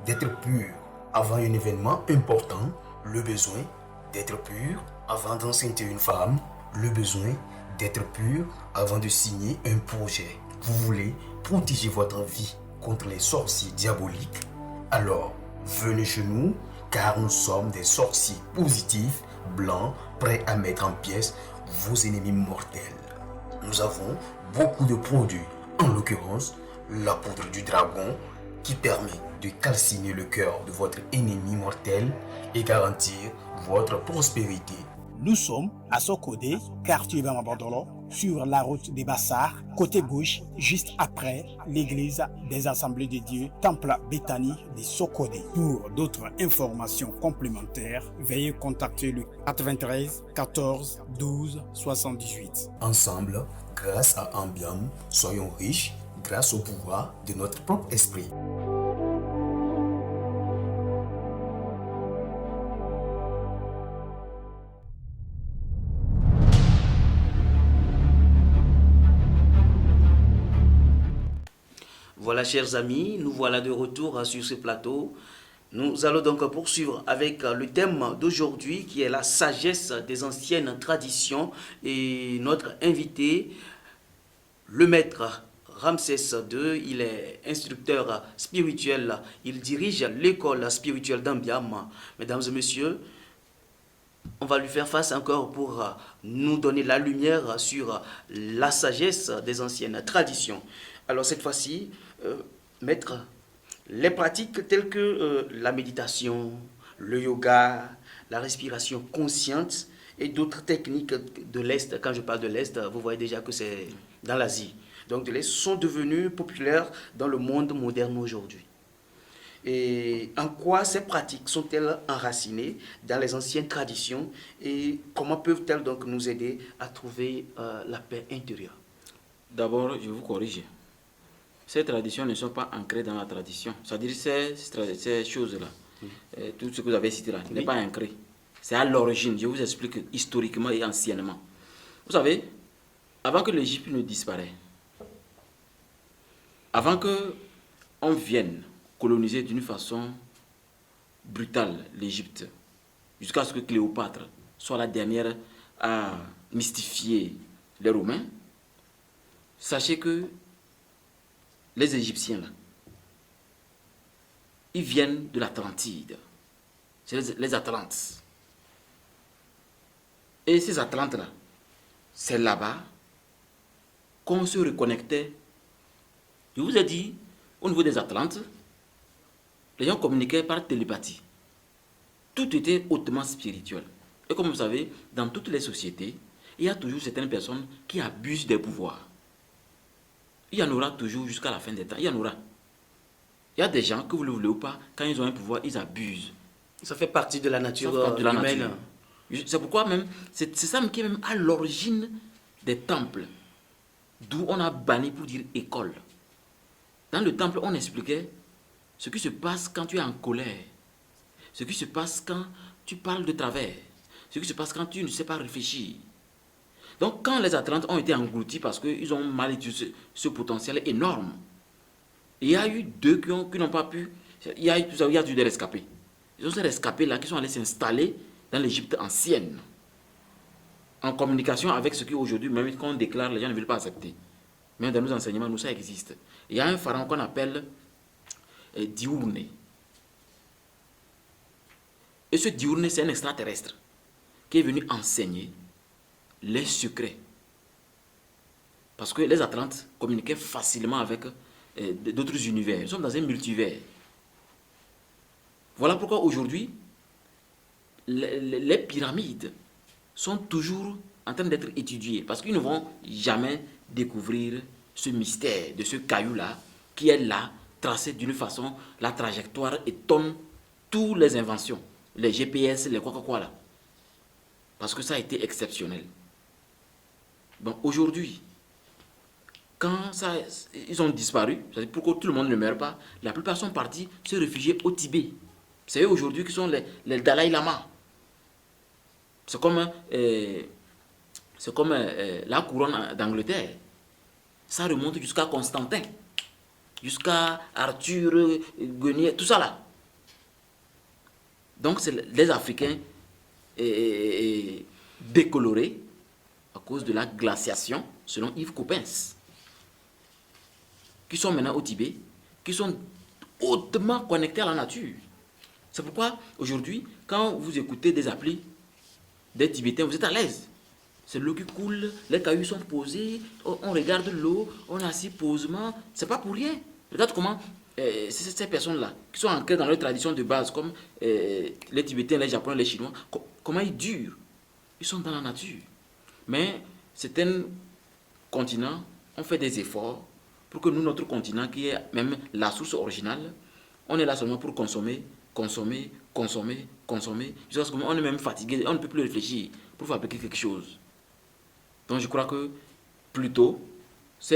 d'être pur avant un événement important, le besoin d'être pur avant d'enceinte une femme, le besoin d'être pur avant de signer un projet. Vous voulez protéger votre vie contre les sorciers diaboliques? Alors, venez chez nous, car nous sommes des sorciers positifs, blancs, prêts à mettre en pièces vos ennemis mortels. Nous avons beaucoup de produits, en l'occurrence la poudre du dragon, qui permet de calciner le cœur de votre ennemi mortel et garantir votre prospérité. Nous sommes à Sokodé, quartier Bamabandolo, sur la route des Bassards, côté gauche, juste après l'église des Assemblées de Dieu, Temple Béthanie de Sokodé. Pour d'autres informations complémentaires, veuillez contacter le 93 14 12 78. Ensemble, grâce à Ambiam, soyons riches grâce au pouvoir de notre propre esprit. Voilà, chers amis, nous voilà de retour sur ce plateau. Nous allons donc poursuivre avec le thème d'aujourd'hui qui est la sagesse des anciennes traditions. Et notre invité, le maître Ramsès II, il est instructeur spirituel. Il dirige l'école spirituelle d'Ambiam. Mesdames et messieurs, on va lui faire face encore pour nous donner la lumière sur la sagesse des anciennes traditions. Alors cette fois-ci, maître, les pratiques telles que la méditation, le yoga, la respiration consciente et d'autres techniques de l'Est, quand je parle de l'Est, vous voyez déjà que c'est dans l'Asie, donc de l'Est, sont devenues populaires dans le monde moderne aujourd'hui. Et en quoi ces pratiques sont-elles enracinées dans les anciennes traditions et comment peuvent-elles donc nous aider à trouver la paix intérieure? D'abord, je vous corrige. Ces traditions ne sont pas ancrées dans la tradition. C'est-à-dire ces choses-là, tout ce que vous avez cité là, n'est pas ancré. C'est à l'origine. Je vous explique historiquement et anciennement. Vous savez, avant que l'Égypte ne disparaisse, avant qu'on vienne coloniser d'une façon brutale l'Égypte, jusqu'à ce que Cléopâtre soit la dernière à mystifier les Romains, sachez que les Égyptiens, là, ils viennent de l'Atlantide. C'est les Atlantes. Et ces Atlantes-là, c'est là-bas qu'on se reconnectait. Je vous ai dit, au niveau des Atlantes, les gens communiquaient par télépathie. Tout était hautement spirituel. Et comme vous savez, dans toutes les sociétés, il y a toujours certaines personnes qui abusent des pouvoirs. Il y en aura toujours jusqu'à la fin des temps. Il y en aura. Il y a des gens, que vous le voulez ou pas, quand ils ont un pouvoir, ils abusent. Ça fait partie de la nature humaine. C'est pourquoi même, c'est ça qui est même à l'origine des temples. D'où on a banni pour dire école. Dans le temple, on expliquait ce qui se passe quand tu es en colère. Ce qui se passe quand tu parles de travers. Ce qui se passe quand tu ne sais pas réfléchir. Donc, quand les Atlantes ont été engloutis parce qu'ils ont mal utilisé ce potentiel énorme, il y a eu deux qui n'ont pas pu. Il y a eu des rescapés. Ils ont ces rescapés-là qui sont allés s'installer dans l'Égypte ancienne, en communication avec ce qui aujourd'hui, même quand on déclare, les gens ne veulent pas accepter. Même dans nos enseignements, nous, ça existe. Il y a un pharaon qu'on appelle Diurne. Et ce Diurne, c'est un extraterrestre qui est venu enseigner les secrets. Parce que les Atlantes communiquaient facilement avec d'autres univers. Nous sommes dans un multivers. Voilà pourquoi aujourd'hui, les pyramides sont toujours en train d'être étudiées. Parce qu'ils ne vont jamais découvrir ce mystère de ce caillou-là qui est là, tracé d'une façon, la trajectoire étonne toutes les inventions. Les GPS, les quoi là. Parce que ça a été exceptionnel. Donc aujourd'hui, quand ils ont disparu, c'est-à-dire pour que tout le monde ne meure pas, la plupart sont partis se réfugier au Tibet. C'est eux aujourd'hui qui sont les Dalai Lama. C'est comme la couronne d'Angleterre. Ça remonte jusqu'à Constantin, jusqu'à Arthur, Guenier, tout ça là. Donc, c'est les Africains décolorés à cause de la glaciation, selon Yves Coppens, qui sont maintenant au Tibet, qui sont hautement connectés à la nature. C'est pourquoi, aujourd'hui, quand vous écoutez des applis des Tibétains, vous êtes à l'aise. C'est l'eau qui coule, les cailloux sont posés, on regarde l'eau, on est assis posément. C'est pas pour rien. Regarde comment ces personnes-là, qui sont ancrées dans leur tradition de base, comme les Tibétains, les Japonais, les Chinois, comment ils durent. Ils sont dans la nature. Mais certains continents ont fait des efforts pour que nous, notre continent, qui est même la source originale, on est là seulement pour consommer, jusqu'à ce qu'on est même fatigué, on ne peut plus réfléchir pour fabriquer quelque chose. Donc je crois que plutôt, si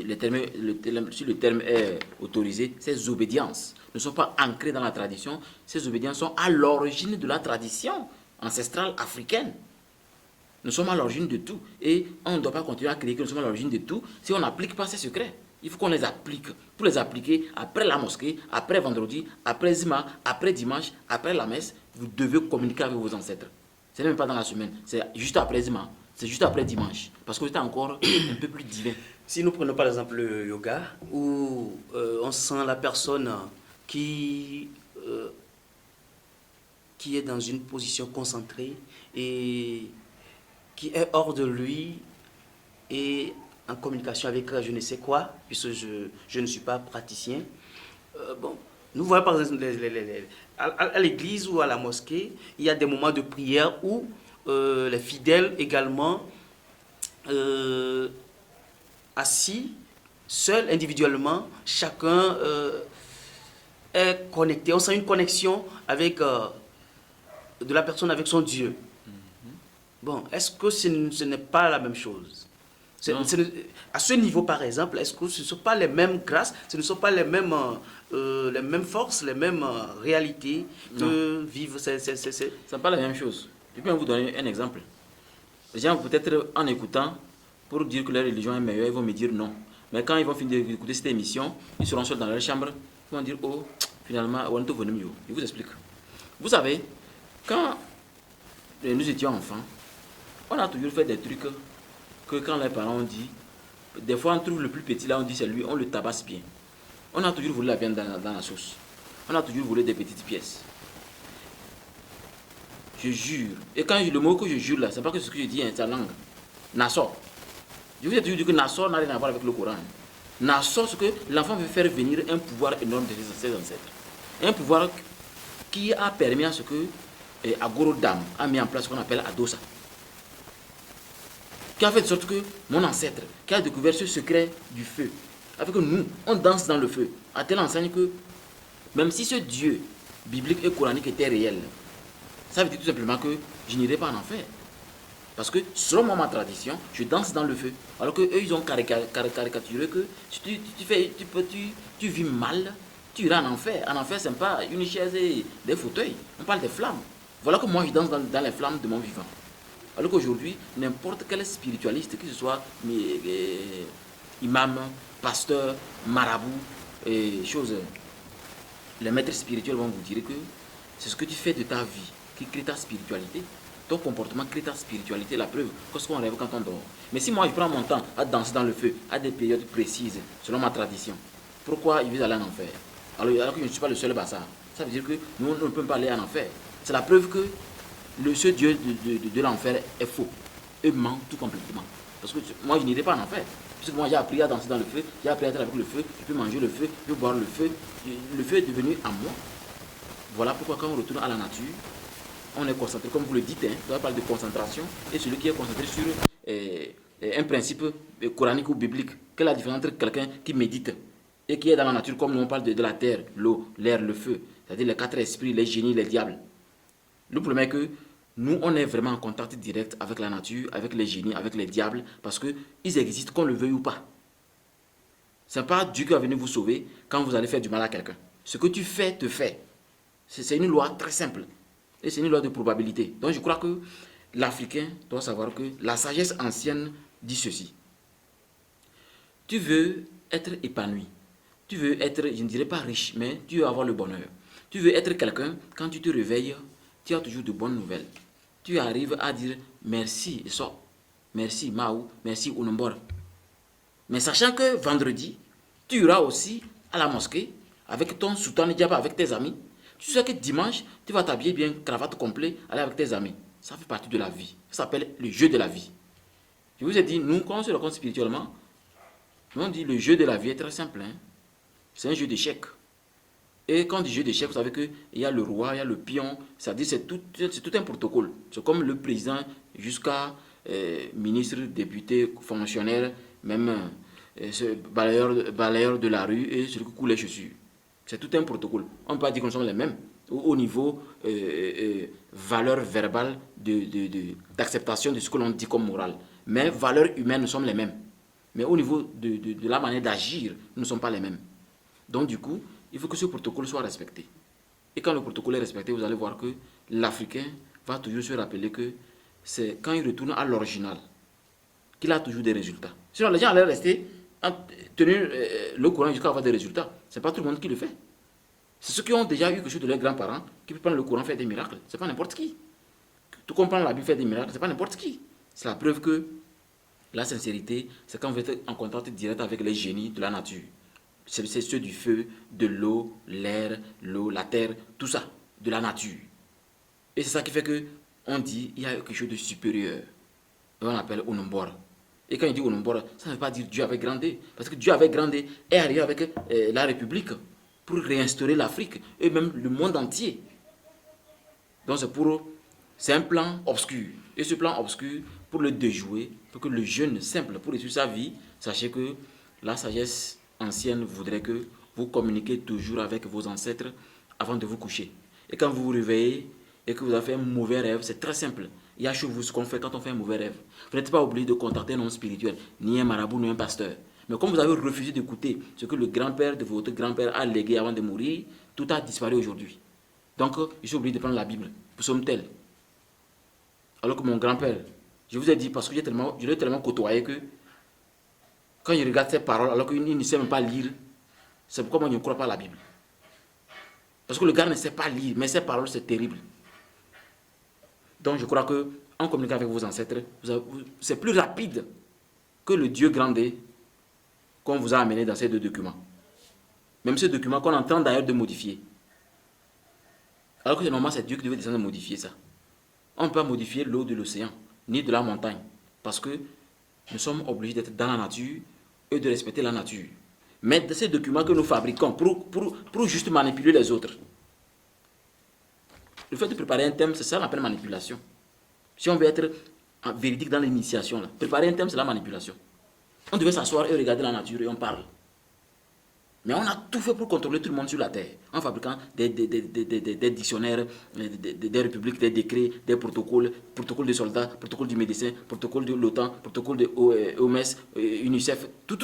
le terme est autorisé, ces obédiences ne sont pas ancrées dans la tradition, ces obédiences sont à l'origine de la tradition ancestrale africaine. Nous sommes à l'origine de tout. Et on ne doit pas continuer à créer que nous sommes à l'origine de tout si on n'applique pas ces secrets. Il faut qu'on les applique. Pour les appliquer, après la mosquée, après vendredi, après Zima, après dimanche, après la messe, vous devez communiquer avec vos ancêtres. Ce n'est même pas dans la semaine, c'est juste après Zima, c'est juste après dimanche. Parce que c'est encore un peu plus divin. Si nous prenons par exemple le yoga, où on sent la personne qui est dans une position concentrée et qui est hors de lui et en communication avec je ne sais quoi, puisque je ne suis pas praticien. Bon, nous voyons par exemple à l'église ou à la mosquée, il y a des moments de prière où les fidèles également assis, seuls, individuellement, chacun est connecté. On sent une connexion avec de la personne avec son Dieu. Bon, est-ce que ce n'est pas la même chose? À ce niveau, par exemple, est-ce que ce ne sont pas les mêmes grâces, ce ne sont pas les mêmes forces, les mêmes réalités que vivent ces... Ce n'est pas la même chose. Je peux vous donner un exemple. Les gens, peut-être en écoutant, pour dire que leur religion est meilleure, ils vont me dire non. Mais quand ils vont finir d'écouter cette émission, ils seront seuls dans leur chambre, ils vont dire, oh, finalement, on est venu mieux. Je vous explique. Vous savez, quand nous étions enfants, on a toujours fait des trucs que quand les parents ont dit, des fois on trouve le plus petit là, on dit c'est lui, on le tabasse bien. On a toujours voulu la viande dans la sauce. On a toujours voulu des petites pièces. Je jure. Et quand le mot que je jure là, c'est pas que ce que je dis, c'est la langue. Nassor. Je vous ai toujours dit que Nassor n'a rien à voir avec le Coran. Nassor, c'est que l'enfant veut faire venir un pouvoir énorme de ses ancêtres. Un pouvoir qui a permis à ce que Agoro Dam a mis en place ce qu'on appelle Adosa. Qui a fait de sorte que mon ancêtre, qui a découvert ce secret du feu, a fait que nous, on danse dans le feu, à telle enseigne que même si ce Dieu biblique et coranique était réel, ça veut dire tout simplement que je n'irai pas en enfer. Parce que selon moi, ma tradition, je danse dans le feu. Alors qu'eux, ils ont caricaturé que si tu vis mal, tu iras en enfer. En enfer, ce n'est pas une chaise et des fauteuils. On parle des flammes. Voilà que moi, je danse dans les flammes de mon vivant. Alors qu'aujourd'hui, n'importe quel spiritualiste, que ce soit imam, pasteur, marabout, les maîtres spirituels vont vous dire que c'est ce que tu fais de ta vie qui crée ta spiritualité. Ton comportement crée ta spiritualité, la preuve, qu'est-ce qu'on rêve quand on dort. Mais si moi je prends mon temps à danser dans le feu, à des périodes précises, selon ma tradition, pourquoi il veut aller en enfer? Alors que je ne suis pas le seul bâtard. Ça veut dire que nous ne pouvons pas aller en enfer. C'est la preuve que ce Dieu de l'enfer est faux. Il ment tout complètement. Parce que moi je n'irai pas en enfer. Puisque moi j'ai appris à danser dans le feu, j'ai appris à être avec le feu, je peux manger le feu, je peux boire le feu. Le feu est devenu à moi. Voilà pourquoi quand on retourne à la nature, on est concentré, comme vous le dites, on parle de concentration, et celui qui est concentré sur un principe coranique ou biblique. Quelle est la différence entre quelqu'un qui médite et qui est dans la nature, comme nous on parle de la terre, l'eau, l'air, le feu, c'est-à-dire les quatre esprits, les génies, les diables. Le problème est que nous, on est vraiment en contact direct avec la nature, avec les génies, avec les diables, parce qu'ils existent qu'on le veuille ou pas. Ce n'est pas Dieu qui va venir vous sauver quand vous allez faire du mal à quelqu'un. Ce que tu fais, te fait. C'est une loi très simple. Et c'est une loi de probabilité. Donc je crois que l'Africain doit savoir que la sagesse ancienne dit ceci. Tu veux être épanoui. Tu veux être, je ne dirais pas riche, mais tu veux avoir le bonheur. Tu veux être quelqu'un, quand tu te réveilles, tu as toujours de bonnes nouvelles. Tu arrives à dire merci, merci Maou, merci Onombor. Mais sachant que vendredi, tu iras aussi à la mosquée avec ton sultan Djaba, avec tes amis. Tu sais que dimanche, tu vas t'habiller bien, cravate complet, aller avec tes amis. Ça fait partie de la vie. Ça s'appelle le jeu de la vie. Je vous ai dit, nous, quand on se raconte spirituellement, nous on dit le jeu de la vie est très simple. Hein? C'est un jeu d'échecs. Et quand on dit jeu d'échecs, vous savez qu'il y a le roi, il y a le pion. C'est-à-dire c'est tout un protocole. C'est comme le président jusqu'à ministre, député, fonctionnaire, même ce balayeur de la rue et celui qui coule les chaussures. C'est tout un protocole. On ne peut pas dire que nous sommes les mêmes. Au niveau valeur verbale d'acceptation de ce que l'on dit comme morale. Mais valeurs humaines, nous sommes les mêmes. Mais au niveau de la manière d'agir, nous ne sommes pas les mêmes. Donc du coup, il faut que ce protocole soit respecté. Et quand le protocole est respecté, vous allez voir que l'Africain va toujours se rappeler que c'est quand il retourne à l'original qu'il a toujours des résultats. Sinon, les gens allaient rester tenir le courant jusqu'à avoir des résultats. Ce n'est pas tout le monde qui le fait. C'est ceux qui ont déjà eu quelque chose de leurs grands-parents qui peuvent prendre le courant faire des miracles. Ce n'est pas n'importe qui. Tout comprendre la Bible faire des miracles, ce n'est pas n'importe qui. C'est la preuve que la sincérité, c'est quand vous êtes en contact direct avec les génies de la nature. C'est ceux du feu, de l'eau, l'air, la terre, tout ça, de la nature. Et c'est ça qui fait que on dit il y a quelque chose de supérieur. Et on appelle Onombora. Et quand il dit Onombora, ça ne veut pas dire Dieu avait grandé. Parce que Dieu avait grandé et arrivé avec la République pour réinstaurer l'Afrique et même le monde entier. Donc c'est un plan obscur. Et ce plan obscur, pour le déjouer, pour que le jeune simple, pour réussir sa vie, sachez que la sagesse ancienne voudrait que vous communiquiez toujours avec vos ancêtres avant de vous coucher. Et quand vous vous réveillez et que vous avez fait un mauvais rêve, c'est très simple. Il y a chez vous ce qu'on fait quand on fait un mauvais rêve. Vous n'êtes pas obligé de contacter un homme spirituel, ni un marabout, ni un pasteur. Mais comme vous avez refusé d'écouter ce que le grand-père de votre grand-père a légué avant de mourir, tout a disparu aujourd'hui. Donc, je suis obligé de prendre la Bible. Nous sommes tels. Alors que mon grand-père, je vous ai dit, parce que je l'ai tellement côtoyé que quand il regarde ses paroles, alors qu'il ne sait même pas lire, c'est pourquoi moi je ne crois pas à la Bible. Parce que le gars ne sait pas lire, mais ses paroles, c'est terrible. Donc je crois qu'en communiquant avec vos ancêtres, c'est plus rapide que le Dieu grandé qu'on vous a amené dans ces deux documents. Même ces documents qu'on est en train d'ailleurs de modifier. Alors que normalement, c'est Dieu qui devait descendre de modifier ça. On ne peut pas modifier l'eau de l'océan, ni de la montagne. Parce que nous sommes obligés d'être dans la nature et de respecter la nature. Mais de ces documents que nous fabriquons pour juste manipuler les autres. Le fait de préparer un thème, c'est ça qu'on appelle manipulation. Si on veut être véridique dans l'initiation, préparer un thème, c'est la manipulation. On devait s'asseoir et regarder la nature et on parle. Mais on a tout fait pour contrôler tout le monde sur la terre, en fabriquant des dictionnaires, des républiques, des décrets, des protocoles de soldats, protocoles du médecin, protocole de l'OTAN, protocole de OMS, UNICEF, tout.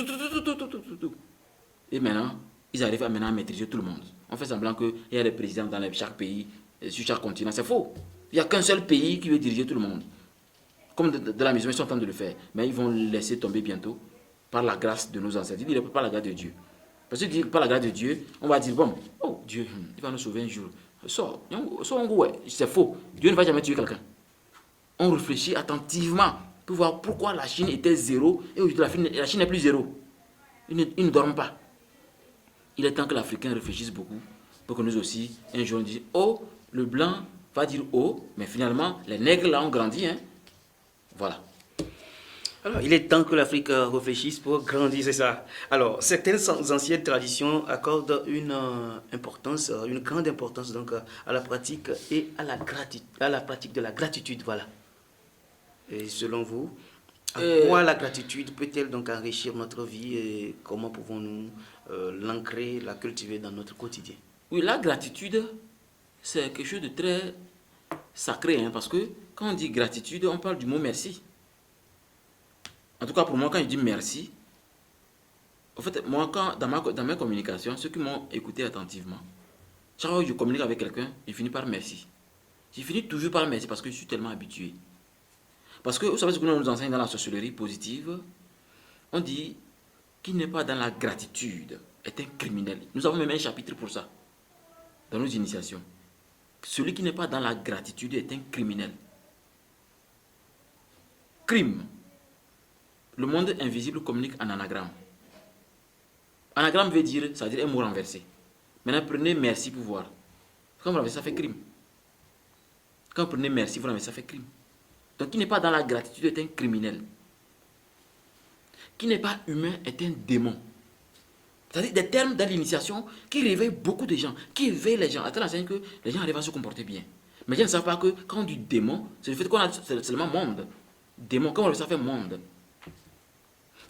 Et maintenant, ils arrivent à maîtriser tout le monde. On fait semblant qu'il y a des présidents dans chaque pays, sur chaque continent. C'est faux. Il n'y a qu'un seul pays qui veut diriger tout le monde. Comme de la maison, ils sont en train de le faire. Mais ils vont le laisser tomber bientôt par la grâce de nos ancêtres. Ils disent par la grâce de Dieu. Parce que par la grâce de Dieu, on va dire, bon, oh Dieu, il va nous sauver un jour. C'est faux. Dieu ne va jamais tuer quelqu'un. On réfléchit attentivement pour voir pourquoi la Chine était zéro et aujourd'hui la Chine n'est plus zéro. Ils ne dorment pas. Il est temps que l'Africain réfléchisse beaucoup pour que nous aussi, un jour, on dise, oh, le blanc va dire oh, mais finalement, les nègres là ont grandi. Hein. Voilà. Alors, il est temps que l'Afrique réfléchisse pour grandir, c'est ça. Alors, certaines anciennes traditions accordent une grande importance donc, à la pratique et à la pratique de la gratitude, voilà. Et selon vous, en quoi la gratitude peut-elle donc enrichir notre vie et comment pouvons-nous l'ancrer, la cultiver dans notre quotidien? Oui, la gratitude, c'est quelque chose de très sacré, hein, parce que quand on dit gratitude, on parle du mot merci. En tout cas, pour moi, quand je dis merci, en fait, moi, dans mes communications, ceux qui m'ont écouté attentivement, chaque fois que je communique avec quelqu'un, je finis par merci. Je finis toujours par merci parce que je suis tellement habitué. Parce que, vous savez ce que nous nous enseigne dans la sociologie positive, on dit qui n'est pas dans la gratitude est un criminel. Nous avons même un chapitre pour ça. dans nos initiations. Celui qui n'est pas dans la gratitude est un criminel. Crime. Le monde invisible communique en anagramme. Anagramme veut dire, ça veut dire un mot renversé. Maintenant, prenez merci pour voir. Quand vous renversez, ça fait crime. Quand vous prenez merci, vous renversez, ça fait crime. Donc, qui n'est pas dans la gratitude est un criminel. Qui n'est pas humain est un démon. C'est-à-dire des termes dans l'initiation qui réveillent beaucoup de gens, qui éveillent les gens, à tel enseigne que les gens arrivent à se comporter bien. Mais les gens ne savent pas que quand on dit démon, c'est le fait qu'on a seulement monde. Démon, quand on ça fait monde.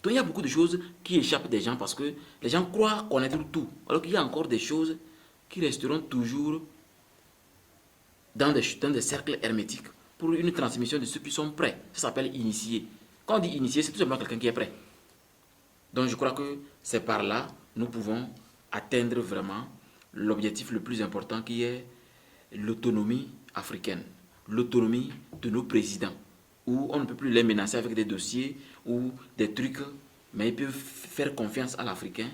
Donc il y a beaucoup de choses qui échappent des gens parce que les gens croient connaître tout. Alors qu'il y a encore des choses qui resteront toujours dans des cercles hermétiques pour une transmission de ceux qui sont prêts. Ça s'appelle initié. Quand on dit initié, c'est tout simplement quelqu'un qui est prêt. Donc je crois que c'est par là nous pouvons atteindre vraiment l'objectif le plus important qui est l'autonomie africaine, l'autonomie de nos présidents, où on ne peut plus les menacer avec des dossiers ou des trucs, mais ils peuvent faire confiance à l'Africain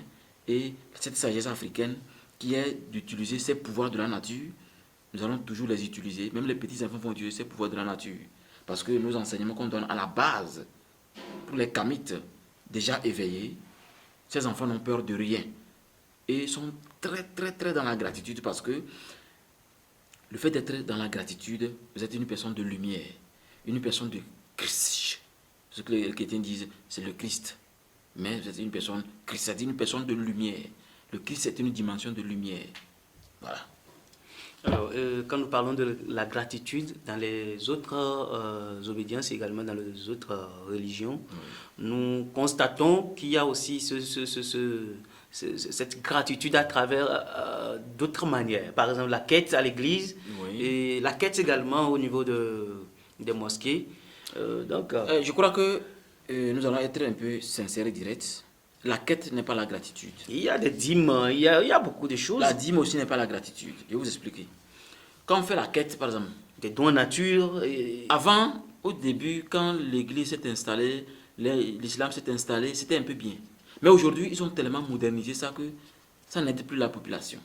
et cette sagesse africaine qui est d'utiliser ces pouvoirs de la nature, nous allons toujours les utiliser, même les petits enfants vont utiliser ces pouvoirs de la nature, parce que nos enseignements qu'on donne à la base, pour les kamites déjà éveillés, ces enfants n'ont peur de rien et sont très dans la gratitude parce que le fait d'être dans la gratitude, vous êtes une personne de lumière, une personne de Christ. Ce que les chrétiens disent, c'est le Christ. Mais vous êtes une personne, Christ, c'est une personne de lumière. Le Christ, c'est une dimension de lumière. Voilà. Alors, quand nous parlons de la gratitude dans les autres obédiences, également dans les autres religions, nous constatons qu'il y a aussi cette gratitude à travers d'autres manières. Par exemple, la quête à l'église et la quête également au niveau des mosquées. Je crois que nous allons être un peu sincères et directs. La quête n'est pas la gratitude. Il y a des dîmes, il y a beaucoup de choses. La dîme aussi n'est pas la gratitude. Je vais vous expliquer. Quand on fait la quête, par exemple, des dons en nature. Avant, au début, quand l'église s'est installée, l'islam s'est installé, c'était un peu bien. Mais aujourd'hui, ils ont tellement modernisé ça que ça n'aide plus la population.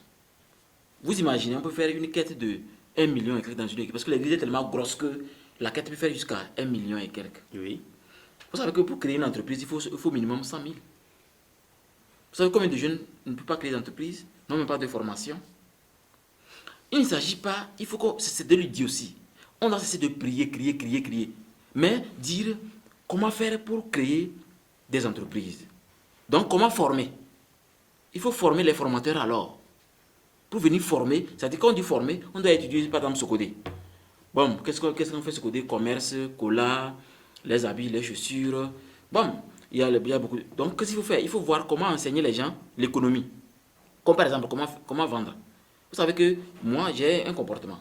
Vous imaginez, on peut faire une quête de 1 million et quelques dans une église, parce que l'église est tellement grosse que la quête peut faire jusqu'à 1 million et quelques. Oui. Vous savez que pour créer une entreprise, il faut minimum 100 000. Vous savez combien de jeunes ne peuvent pas créer d'entreprise, n'ont même pas de formation. Il ne s'agit pas, il faut que c'est de l'idiotie. On doit cesser de prier, crier. Mais dire comment faire pour créer des entreprises. Donc comment former? Il faut former les formateurs alors. Pour venir former, c'est-à-dire quand on dit former, on doit étudier par exemple Socodé. Bon, qu'est-ce qu'on fait Socodé? Commerce, cola, les habits, les chaussures. Bon, il y a beaucoup. Donc qu'est-ce qu'il faut faire? Il faut voir comment enseigner les gens l'économie. Comme par exemple, comment vendre. Vous savez que moi, j'ai un comportement.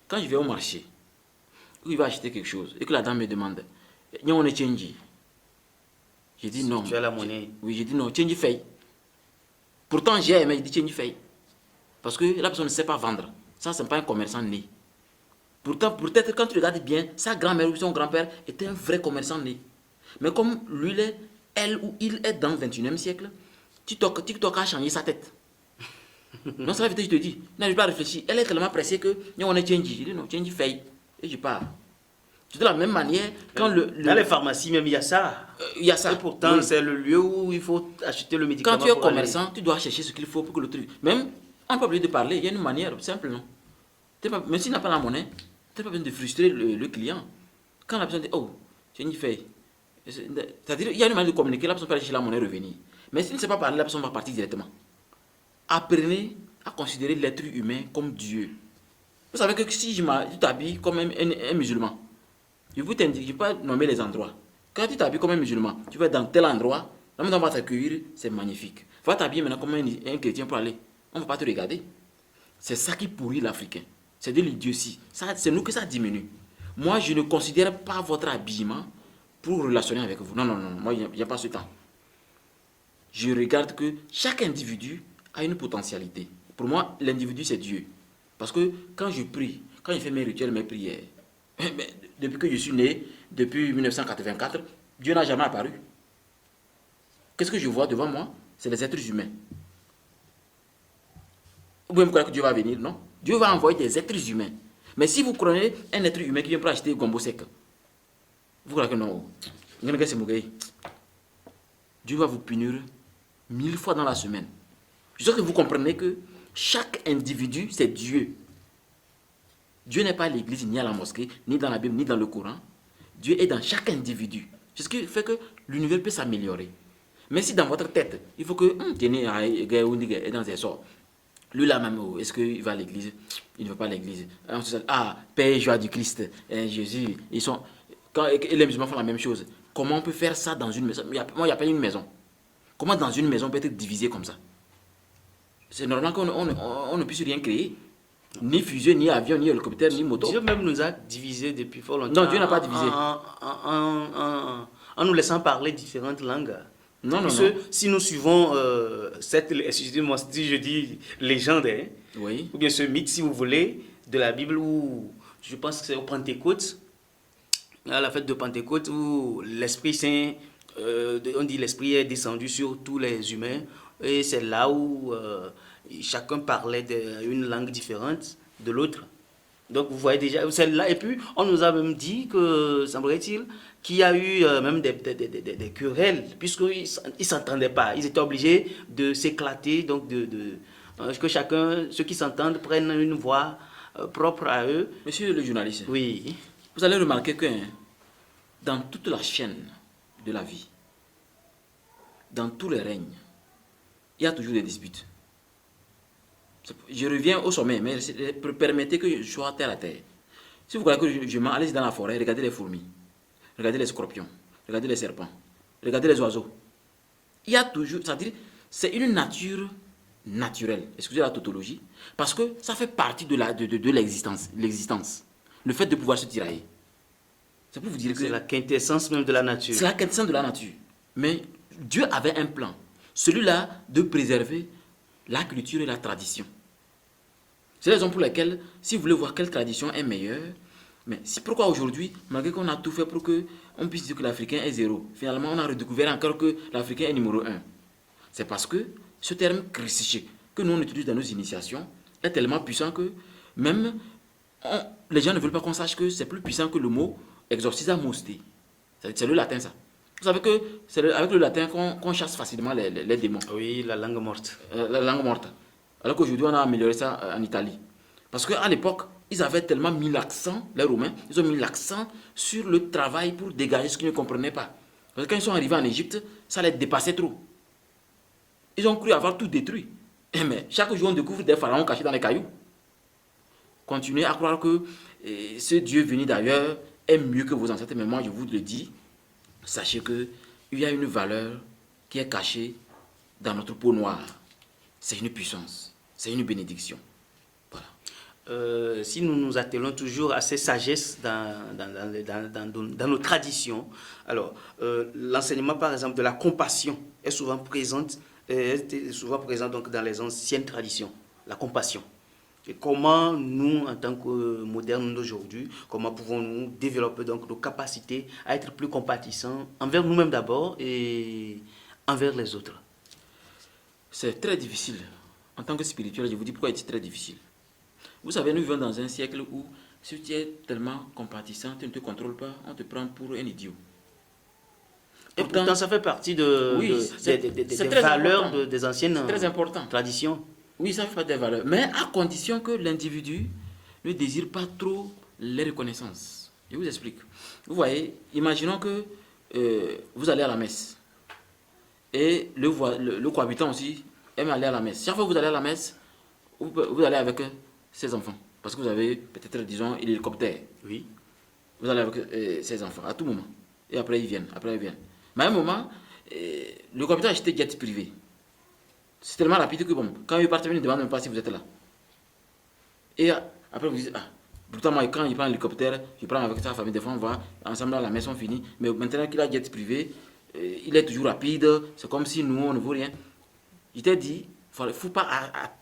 Quand je vais au marché, où il va acheter quelque chose, et que la dame me demande, on est change. J'ai dit non. Tu as la monnaie. Oui, j'ai dit non, change fait. Pourtant, j'ai aimé, j'ai dit change fait. Parce que la personne ne sait pas vendre. Ça, ce n'est pas un commerçant né. Pourtant, peut-être quand tu regardes bien, sa grand-mère ou son grand-père était un vrai commerçant né. Mais comme lui, elle ou il est dans le 21e siècle, TikTok a changé sa tête. Non, ça veut dire, je te dis, non, je n'ai pas réfléchi. Elle est tellement pressée que on est change. Je dis non, change fait. Et je pars. C'est de la même manière, quand dans les pharmacies, même, il y a ça. Il y a ça. Et pourtant, oui. c'est le lieu où il faut acheter le médicament. Quand tu es commerçant, tu dois chercher ce qu'il faut pour que le truc. Même, on peut oublier de parler, il y a une manière, simplement. Même s'il n'a pas la monnaie, tu n'as pas besoin de frustrer le client. Quand la personne dit, oh, j'ai une feuille. C'est-à-dire, il y a une manière de communiquer, la personne peut aller chercher la monnaie et revenir. Mais s'il ne sait pas parler, la personne va partir directement. Apprenez à considérer l'être humain comme Dieu. Vous savez que si tu t'habilles comme un musulman, je ne vais pas nommer les endroits. Quand tu t'habilles comme un musulman, tu vas dans tel endroit, la personne va t'accueillir, c'est magnifique. Tu vas t'habiller maintenant comme un chrétien pour aller. On ne va pas te regarder. C'est ça qui pourrit l'Africain. C'est de l'idiotie. C'est nous que ça diminue. Moi, je ne considère pas votre habillement pour relationner avec vous. Non. Moi, il n'y a pas ce temps. Je regarde que chaque individu a une potentialité. Pour moi, l'individu, c'est Dieu. Parce que quand je prie, quand je fais mes rituels, mes prières, depuis que je suis né, depuis 1984, Dieu n'a jamais apparu. Qu'est-ce que je vois devant moi? C'est les êtres humains. Vous pouvez me croire que Dieu va venir, non? Dieu va envoyer des êtres humains. Mais si vous prenez un être humain qui vient pour acheter gombo sec, vous croyez que non? Dieu va vous punir 1000 fois dans la semaine. Je sais que vous comprenez que chaque individu, c'est Dieu. Dieu n'est pas à l'église, ni à la mosquée, ni dans la Bible, ni dans le Coran. Dieu est dans chaque individu. C'est ce qui fait que l'univers peut s'améliorer. Mais si dans votre tête, il faut que, tenez, dans des sorts. Lui là même, est-ce qu'il va à l'église? Il ne va pas à l'église. Ah, Père et joie du Christ, Jésus, ils sont... Quand les musulmans font la même chose, comment on peut faire ça dans une maison? Moi, il n'y a pas une maison. Comment dans une maison on peut être divisé comme ça? C'est normal qu'on ne puisse rien créer. Ni fusée, ni avion, ni hélicoptère, ni moto. Dieu même nous a divisés depuis fort longtemps. Non, Dieu n'a pas divisé. En nous laissant parler différentes langues. Non. Si nous suivons cette, excusez-moi si je dis légende, Oui. ou bien ce mythe, si vous voulez, de la Bible, où je pense que c'est au Pentecôte, à la fête de Pentecôte, où l'Esprit Saint, on dit l'Esprit est descendu sur tous les humains, et c'est là où chacun parlait d'une langue différente de l'autre. Donc vous voyez déjà celle-là. Et puis on nous a même dit que, semblerait-il, qu'il y a eu même des querelles, puisqu'ils ne s'entendaient pas. Ils étaient obligés de s'éclater, donc que chacun, ceux qui s'entendent, prennent une voix propre à eux. Monsieur le journaliste, Oui. vous allez remarquer que dans toute la chaîne de la vie, dans tous les règnes, il y a toujours des disputes. Je reviens au sommet, mais permettez que je sois terre à terre. Si vous croyez que je m'en allez dans la forêt, regardez les fourmis, regardez les scorpions, regardez les serpents, regardez les oiseaux. Il y a toujours, c'est-à-dire, c'est une nature naturelle, excusez la tautologie, parce que ça fait partie de l'existence, le fait de pouvoir se tirailler. C'est pour vous dire que C'est la quintessence même de la nature. c'est la quintessence de la nature. Mais Dieu avait un plan, celui-là de préserver la culture et la tradition. C'est la raison pour laquelle, si vous voulez voir quelle tradition est meilleure, mais pourquoi aujourd'hui, malgré qu'on a tout fait pour qu'on puisse dire que l'Africain est zéro, finalement on a redécouvert encore que l'Africain est numéro 1. C'est parce que ce terme christique que nous on utilise dans nos initiations est tellement puissant que même les gens ne veulent pas qu'on sache que c'est plus puissant que le mot exorcisa mosté. C'est le latin ça. Vous savez que c'est avec le latin qu'on chasse facilement les démons. Oui, la langue morte. La langue morte. Alors qu'aujourd'hui, on a amélioré ça en Italie. Parce qu'à l'époque, ils avaient tellement mis l'accent, les Romains, ils ont mis l'accent sur le travail pour dégager ce qu'ils ne comprenaient pas. Parce que quand ils sont arrivés en Égypte, ça les dépassait trop. Ils ont cru avoir tout détruit. Mais chaque jour, on découvre des pharaons cachés dans les cailloux. Continuez à croire que ce Dieu venu d'ailleurs est mieux que vos ancêtres. Mais moi, je vous le dis, sachez qu'il y a une valeur qui est cachée dans notre peau noire. C'est une puissance, c'est une bénédiction. Voilà. Si nous nous attelons toujours à ces sagesses dans nos traditions, alors l'enseignement par exemple de la compassion est souvent présent donc dans les anciennes traditions, la compassion. Et comment nous, en tant que modernes d'aujourd'hui, comment pouvons-nous développer donc nos capacités à être plus compatissants envers nous-mêmes d'abord et envers les autres? C'est très difficile. En tant que spirituel, je vous dis pourquoi c'est très difficile. Vous savez, nous vivons dans un siècle où si tu es tellement compatissant, tu ne te contrôles pas, on te prend pour un idiot. Et pourtant ça fait partie des valeurs des anciennes très important. Traditions. Oui, ça fait partie des valeurs. Mais à condition que l'individu ne désire pas trop les reconnaissances. Je vous explique. Vous voyez, imaginons que vous allez à la messe. Et le cohabitant aussi aime aller à la messe. Chaque fois que vous allez à la messe, vous allez avec ses enfants. Parce que vous avez peut-être, disons, l'hélicoptère. Oui. Vous allez avec ses enfants à tout moment. Et après, ils viennent. Mais à un moment, le cohabitant a acheté jet privé. C'est tellement rapide que, bon, quand il part, il ne demande même pas si vous êtes là. Et après, vous dites, pourtant, moi, quand il prend l'hélicoptère, je prends avec sa famille, des fois, on va ensemble à la maison, fini. Mais maintenant qu'il a jet privé, il est toujours rapide, c'est comme si nous, on ne vaut rien. Je t'ai dit,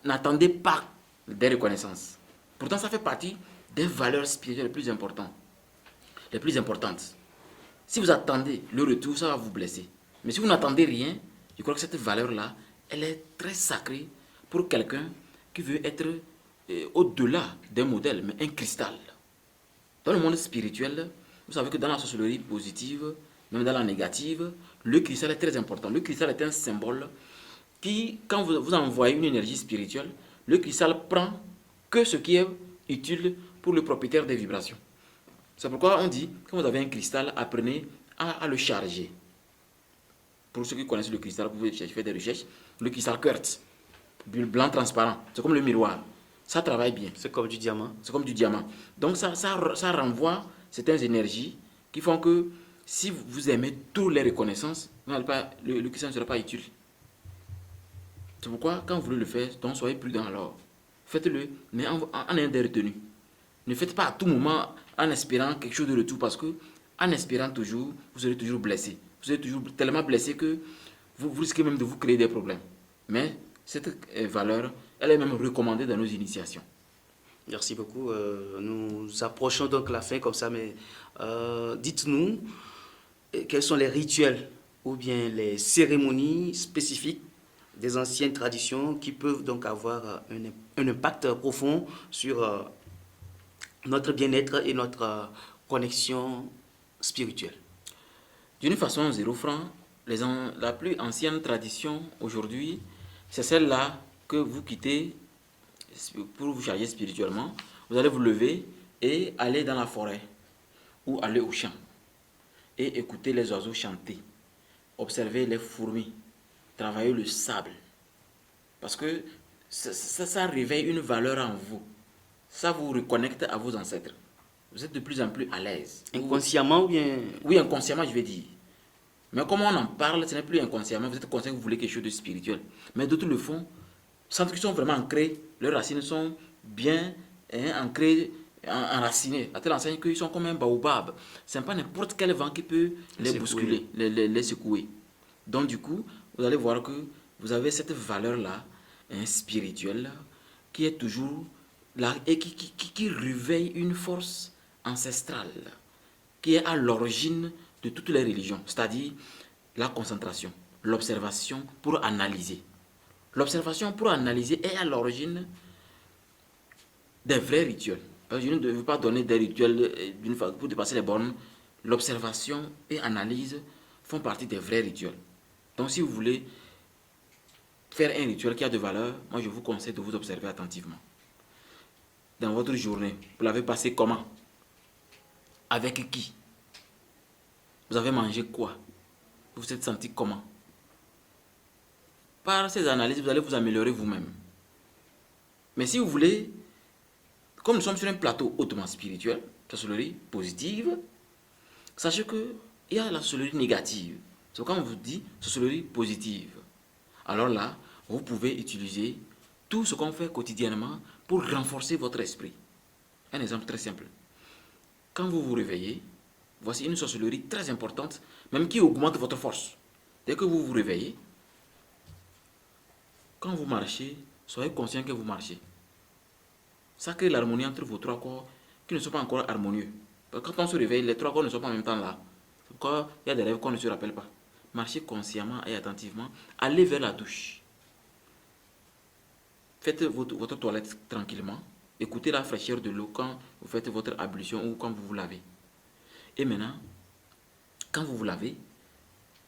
n'attendez pas des reconnaissances. Pourtant, ça fait partie des valeurs spirituelles les plus importantes. Si vous attendez le retour, ça va vous blesser. Mais si vous n'attendez rien, je crois que cette valeur-là, elle est très sacrée pour quelqu'un qui veut être au-delà d'un modèle, mais un cristal. Dans le monde spirituel, vous savez que dans la sorcellerie positive, même dans la négative, le cristal est très important. Le cristal est un symbole qui, quand vous envoyez une énergie spirituelle, le cristal prend que ce qui est utile pour le propriétaire des vibrations. C'est pourquoi on dit, quand vous avez un cristal, apprenez à le charger. Pour ceux qui connaissent le cristal, vous pouvez faire des recherches. Le cristal quartz, blanc transparent, c'est comme le miroir. Ça travaille bien. C'est comme du diamant. C'est comme du diamant. Donc ça renvoie certaines énergies qui font que si vous aimez toutes les reconnaissances, le cristal ne sera pas utile. C'est pourquoi quand vous voulez le faire, donc soyez prudent alors. Faites-le, mais en ayant des retenues. Ne faites pas à tout moment en espérant quelque chose de retour, parce que en espérant toujours, vous serez toujours blessé. Vous serez toujours tellement blessé que vous risquez même de vous créer des problèmes. Mais cette valeur, elle est même recommandée dans nos initiations. Merci beaucoup. Nous approchons donc la fin comme ça, mais dites-nous quels sont les rituels ou bien les cérémonies spécifiques des anciennes traditions qui peuvent donc avoir un impact profond sur notre bien-être et notre connexion spirituelle. D'une façon 0 franc, la plus ancienne tradition aujourd'hui, c'est celle-là que vous quittez pour vous charger spirituellement. Vous allez vous lever et aller dans la forêt ou aller au champ et écouter les oiseaux chanter, observer les fourmis, travailler le sable, parce que ça réveille une valeur en vous. Ça vous reconnecte à vos ancêtres. Vous êtes de plus en plus à l'aise. Inconsciemment ou bien... Oui, inconsciemment, je vais dire. Mais comme on en parle, ce n'est plus inconsciemment. Vous êtes conscient que vous voulez quelque chose de spirituel. Mais d'autres le font, sans qu'ils sont vraiment ancrés. Leurs racines sont bien ancrées, enracinées. À telle enseigne qu'ils sont comme un baobab. Ce n'est pas n'importe quel vent qui peut les bousculer, les secouer. Donc du coup, vous allez voir que vous avez cette valeur-là, spirituelle, qui est toujours là et qui réveille une force ancestrale, qui est à l'origine de toutes les religions, c'est-à-dire la concentration, l'observation pour analyser. L'observation pour analyser est à l'origine des vrais rituels. Parce que je ne veux pas donner des rituels pour dépasser les bornes. L'observation et l'analyse font partie des vrais rituels. Donc si vous voulez faire un rituel qui a de valeur, moi je vous conseille de vous observer attentivement. Dans votre journée, vous l'avez passé comment? Avec qui? Vous avez mangé quoi? Vous vous êtes senti comment? Par ces analyses, vous allez vous améliorer vous-même. Mais si vous voulez, comme nous sommes sur un plateau hautement spirituel, sorcellerie positive, sachez qu'il y a la sorcellerie négative. C'est quand on vous dit sorcellerie positive. Alors là, vous pouvez utiliser tout ce qu'on fait quotidiennement pour renforcer votre esprit. Un exemple très simple. Quand vous vous réveillez, voici une sorcellerie très importante, même qui augmente votre force. Dès que vous vous réveillez, quand vous marchez, soyez conscient que vous marchez. Ça crée l'harmonie entre vos trois corps qui ne sont pas encore harmonieux. Parce que quand on se réveille, les trois corps ne sont pas en même temps là. Encore, il y a des rêves qu'on ne se rappelle pas. Marchez consciemment et attentivement. Allez vers la douche. Faites votre toilette tranquillement. Écoutez la fraîcheur de l'eau quand vous faites votre ablution ou quand vous vous lavez. Et maintenant, quand vous vous lavez,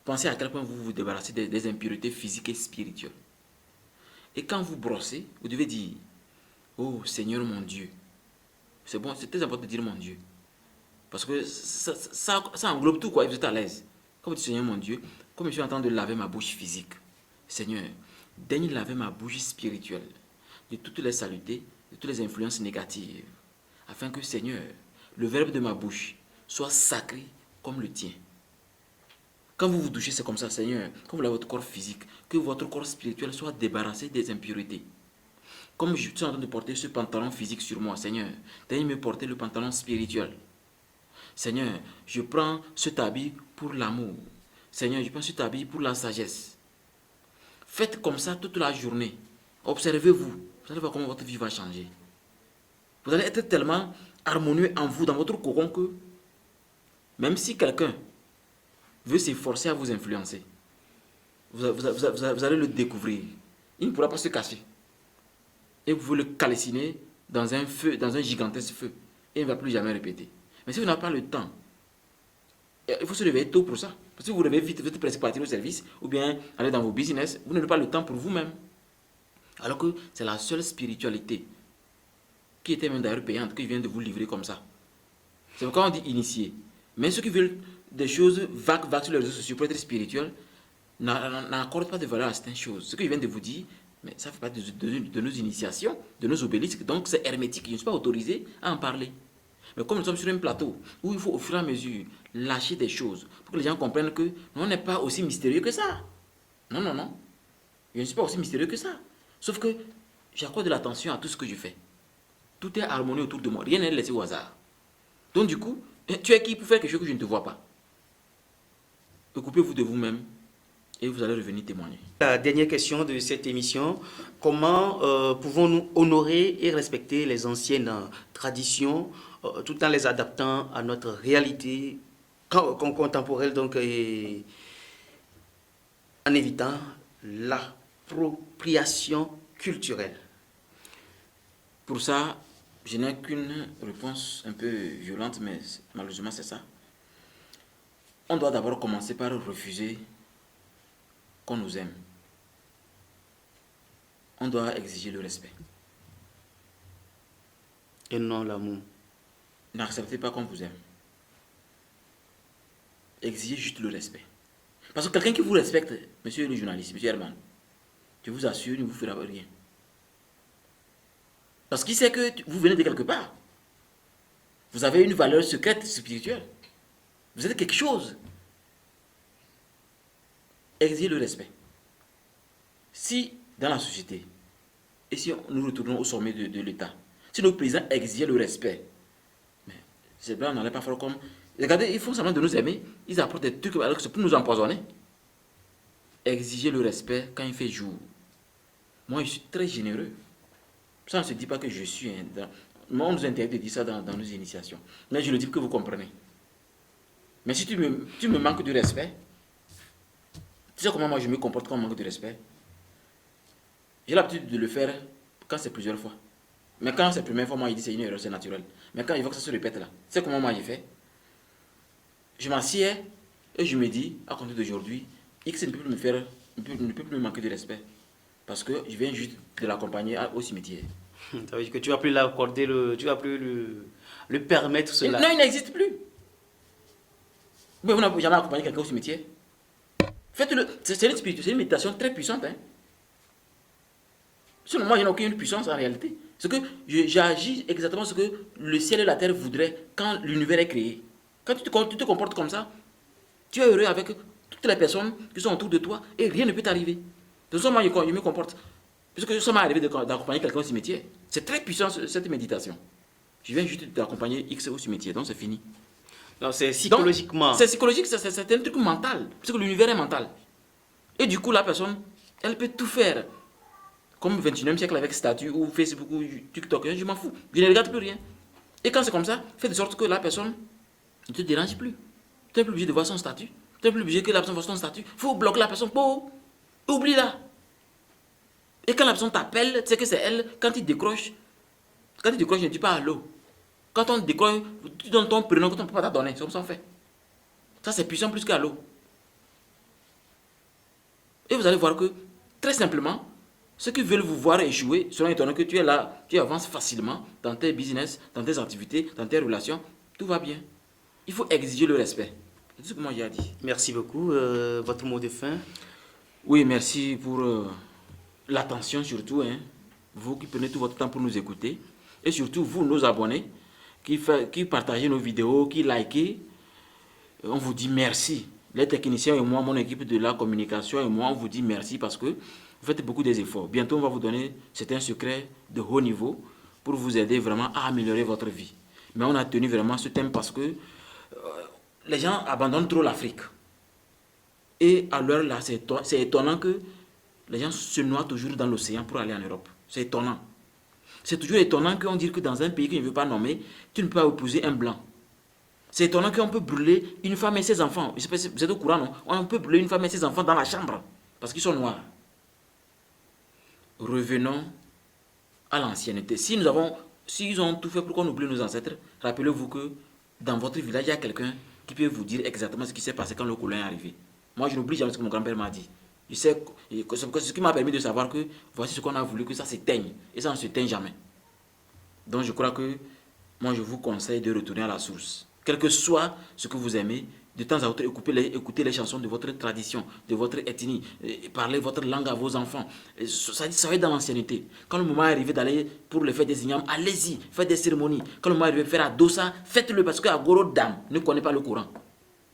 pensez à quel point vous vous débarrassez des impuretés physiques et spirituelles. Et quand vous brossez, vous devez dire: oh Seigneur mon Dieu. C'est bon, c'est très important de dire mon Dieu. Parce que ça englobe tout, quoi. Vous êtes à l'aise. Quand vous dites Seigneur mon Dieu, comme je suis en train de laver ma bouche physique, Seigneur, daigne laver ma bouche spirituelle de toutes les saletés, de toutes les influences négatives, afin que Seigneur, le verbe de ma bouche soit sacré comme le tien. Quand vous vous douchez, c'est comme ça, Seigneur, quand vous lavez votre corps physique, que votre corps spirituel soit débarrassé des impuretés. Comme je suis en train de porter ce pantalon physique sur moi, Seigneur, daigne me porter le pantalon spirituel. Seigneur, je prends cet habit pour l'amour. Seigneur, je prends cet habit pour la sagesse. Faites comme ça toute la journée. Observez-vous. Vous allez voir comment votre vie va changer. Vous allez être tellement harmonieux en vous, dans votre cocon, que même si quelqu'un veut s'efforcer à vous influencer, vous allez le découvrir. Il ne pourra pas se cacher. et vous voulez le calciner dans un feu, dans un gigantesque feu. Et il ne va plus jamais répéter. Mais si vous n'avez pas le temps, il faut se réveiller tôt pour ça. Parce que vous vous réveillez vite, vous êtes presque partir au service, ou bien aller dans vos business, vous n'avez pas le temps pour vous-même. Alors que c'est la seule spiritualité, qui était même d'ailleurs payante, qui vient de vous livrer comme ça. C'est pourquoi on dit initié. Mais ceux qui veulent des choses vagues sur les réseaux sociaux pour être spirituels, n'accordent pas de valeur à certaines choses. Ce que je viens de vous dire, mais ça fait partie de nos initiations, de nos obélisques, donc c'est hermétique, je ne suis pas autorisé à en parler. Mais comme nous sommes sur un plateau où il faut au fur et à mesure lâcher des choses pour que les gens comprennent que on n'est pas aussi mystérieux que ça. Non, non, non. Je ne suis pas aussi mystérieux que ça. Sauf que j'accorde de l'attention à tout ce que je fais. Tout est harmonieux autour de moi. Rien n'est laissé au hasard. Donc du coup, tu es qui pour faire quelque chose que je ne te vois pas? Occupez-vous de vous-même et vous allez revenir témoigner. La dernière question de cette émission, comment pouvons-nous honorer et respecter les anciennes traditions tout en les adaptant à notre réalité contemporaine, donc, et en évitant l'appropriation culturelle? Pour ça, je n'ai qu'une réponse un peu violente, mais malheureusement c'est ça. On doit d'abord commencer par refuser qu'on nous aime. On doit exiger le respect. Et non l'amour. N'acceptez pas qu'on vous aime. Exigez juste le respect. Parce que quelqu'un qui vous respecte, monsieur le journaliste, monsieur Herman, je vous assure, il ne vous fera rien. Parce qu'il sait que vous venez de quelque part. Vous avez une valeur secrète, spirituelle. Vous êtes quelque chose. Exigez le respect. Si, dans la société, et si nous retournons au sommet de l'État, si nos présidents exigeaient le respect, mais c'est bien, on n'allait pas faire comme... Regardez, ils font semblant de nous aimer, ils apportent des trucs alors que c'est pour nous empoisonner. Exigez le respect quand il fait jour. Moi, je suis très généreux. Ça ne se dit pas que je suis... Moi, on nous interdit de dire ça dans nos initiations. Mais je le dis pour que vous compreniez. Mais si tu me manques de respect, tu sais comment moi je me comporte quand on manque de respect? J'ai l'habitude de le faire quand c'est plusieurs fois. Mais quand c'est la première fois, moi je dis c'est une erreur, c'est naturel. Mais quand il faut que ça se répète là, tu sais comment moi j'ai fait? Je m'assieds et je me dis, à compter d'aujourd'hui, X ne peut plus ne peut plus me manquer de respect. Parce que je viens juste de l'accompagner au cimetière. Ça veut dire que tu vas plus l'accorder, tu vas plus le permettre cela. Non, il n'existe plus. Mais vous n'avez jamais accompagné quelqu'un au cimetière. Faites-le. C'est une méditation très puissante. Hein? Sinon, moi, je n'ai aucune puissance en réalité. C'est que j'agis exactement ce que le ciel et la terre voudraient quand l'univers est créé. Quand tu te comportes comme ça, tu es heureux avec toutes les personnes qui sont autour de toi et rien ne peut t'arriver. De toute façon, moi, je me comporte. Parce que ça m'est arrivé d'accompagner quelqu'un au cimetière. C'est très puissant cette méditation. Je viens juste d'accompagner X au cimetière, donc c'est fini. Non, c'est psychologiquement. C'est psychologique, c'est un truc mental. Parce que l'univers est mental. Et du coup, la personne, elle peut tout faire. Comme au 21e siècle avec statut ou Facebook ou TikTok, je m'en fous. Je ne regarde plus rien. Et quand c'est comme ça, fais de sorte que la personne ne te dérange plus. Tu n'es plus obligé de voir son statut. Tu n'es plus obligé que la personne voit son statut. Il faut bloquer la personne. Oublie-la. Et quand la personne t'appelle, tu sais que c'est elle. Quand il décroche, ne dis pas allô. Quand on décroche, tu donnes ton prénom que tu ne peux pas te donner. C'est comme ça on fait. Ça, c'est puissant plus qu'allô. Et vous allez voir que, très simplement, ceux qui veulent vous voir échouer seront étonnés que tu es là, tu avances facilement dans tes business, dans tes activités, dans tes relations. Tout va bien. Il faut exiger le respect. C'est ce que moi j'ai dit. Merci beaucoup. Votre mot de fin? Oui, merci pour l'attention surtout. Hein. Vous qui prenez tout votre temps pour nous écouter. Et surtout, vous, nos abonnés, qui partagez nos vidéos, qui likez. On vous dit merci. Les techniciens et moi, mon équipe de la communication et moi, on vous dit merci parce que vous faites beaucoup des efforts. Bientôt, on va vous donner certains secrets de haut niveau pour vous aider vraiment à améliorer votre vie. Mais on a tenu vraiment ce thème parce que les gens abandonnent trop l'Afrique. Et à l'heure là, c'est étonnant que les gens se noient toujours dans l'océan pour aller en Europe. C'est étonnant. C'est toujours étonnant qu'on dise que dans un pays que je ne veux pas nommer, tu ne peux pas épouser un blanc. C'est étonnant qu'on peut brûler une femme et ses enfants. Je sais pas si vous êtes au courant, non? On peut brûler une femme et ses enfants dans la chambre parce qu'ils sont noirs. Revenons à l'ancienneté. S'ils ont tout fait pour qu'on oublie nos ancêtres, rappelez-vous que dans votre village, il y a quelqu'un qui peut vous dire exactement ce qui s'est passé quand le colon est arrivé. Moi, je n'oublie jamais ce que mon grand-père m'a dit. Je sais, ce qui m'a permis de savoir que voici ce qu'on a voulu, que ça s'éteigne. Et ça ne s'éteint jamais. Donc, je crois que moi, je vous conseille de retourner à la source. Quel que soit ce que vous aimez, de temps à autre, écoutez les chansons de votre tradition, de votre ethnie, parlez votre langue à vos enfants. Ça va être dans l'ancienneté. Quand le moment est arrivé d'aller pour le faire des ignames, allez-y, faites des cérémonies. Quand le moment est arrivé de faire à Dossa, faites-le parce que Agorodam ne connaît pas le Coran.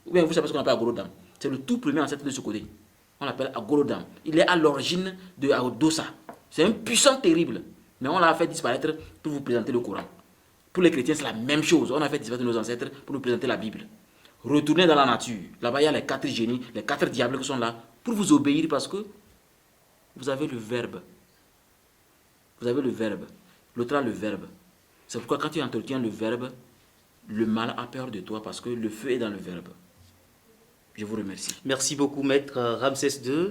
Ou bien vous savez ce qu'on appelle Agorodam. C'est le tout premier ancêtre de ce côté. On l'appelle Agorodam. Il est à l'origine de Dossa. C'est un puissant terrible. Mais on l'a fait disparaître pour vous présenter le Coran. Pour les chrétiens, c'est la même chose. On a fait disparaître nos ancêtres pour nous présenter la Bible. Retournez dans la nature. Là-bas, il y a les 4 génies, les 4 diables qui sont là pour vous obéir parce que vous avez le verbe. Vous avez le verbe. L'autre a le verbe. C'est pourquoi quand tu entretiens le verbe, le mal a peur de toi parce que le feu est dans le verbe. Je vous remercie. Merci beaucoup, Maître Ramsès II.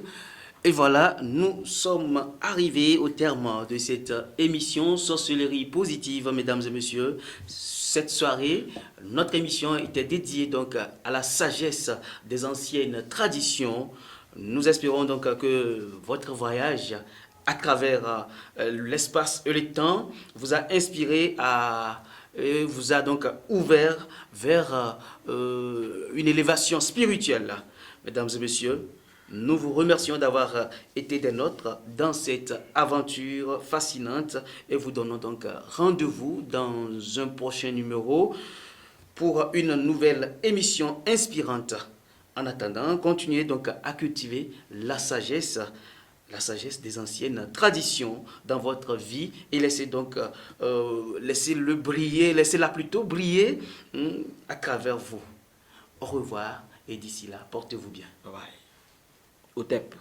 Et voilà, nous sommes arrivés au terme de cette émission Sorcellerie positive, mesdames et messieurs. Cette soirée, notre émission était dédiée donc à la sagesse des anciennes traditions. Nous espérons donc que votre voyage à travers l'espace et le temps vous a inspiré et vous a donc ouvert vers une élévation spirituelle. Mesdames et messieurs, nous vous remercions d'avoir été des nôtres dans cette aventure fascinante et vous donnons donc rendez-vous dans un prochain numéro pour une nouvelle émission inspirante. En attendant, continuez donc à cultiver la sagesse des anciennes traditions dans votre vie et laissez donc laissez-le briller, laissez-la plutôt briller à travers vous. Au revoir et d'ici là, portez-vous bien. Bye bye. Au TEP.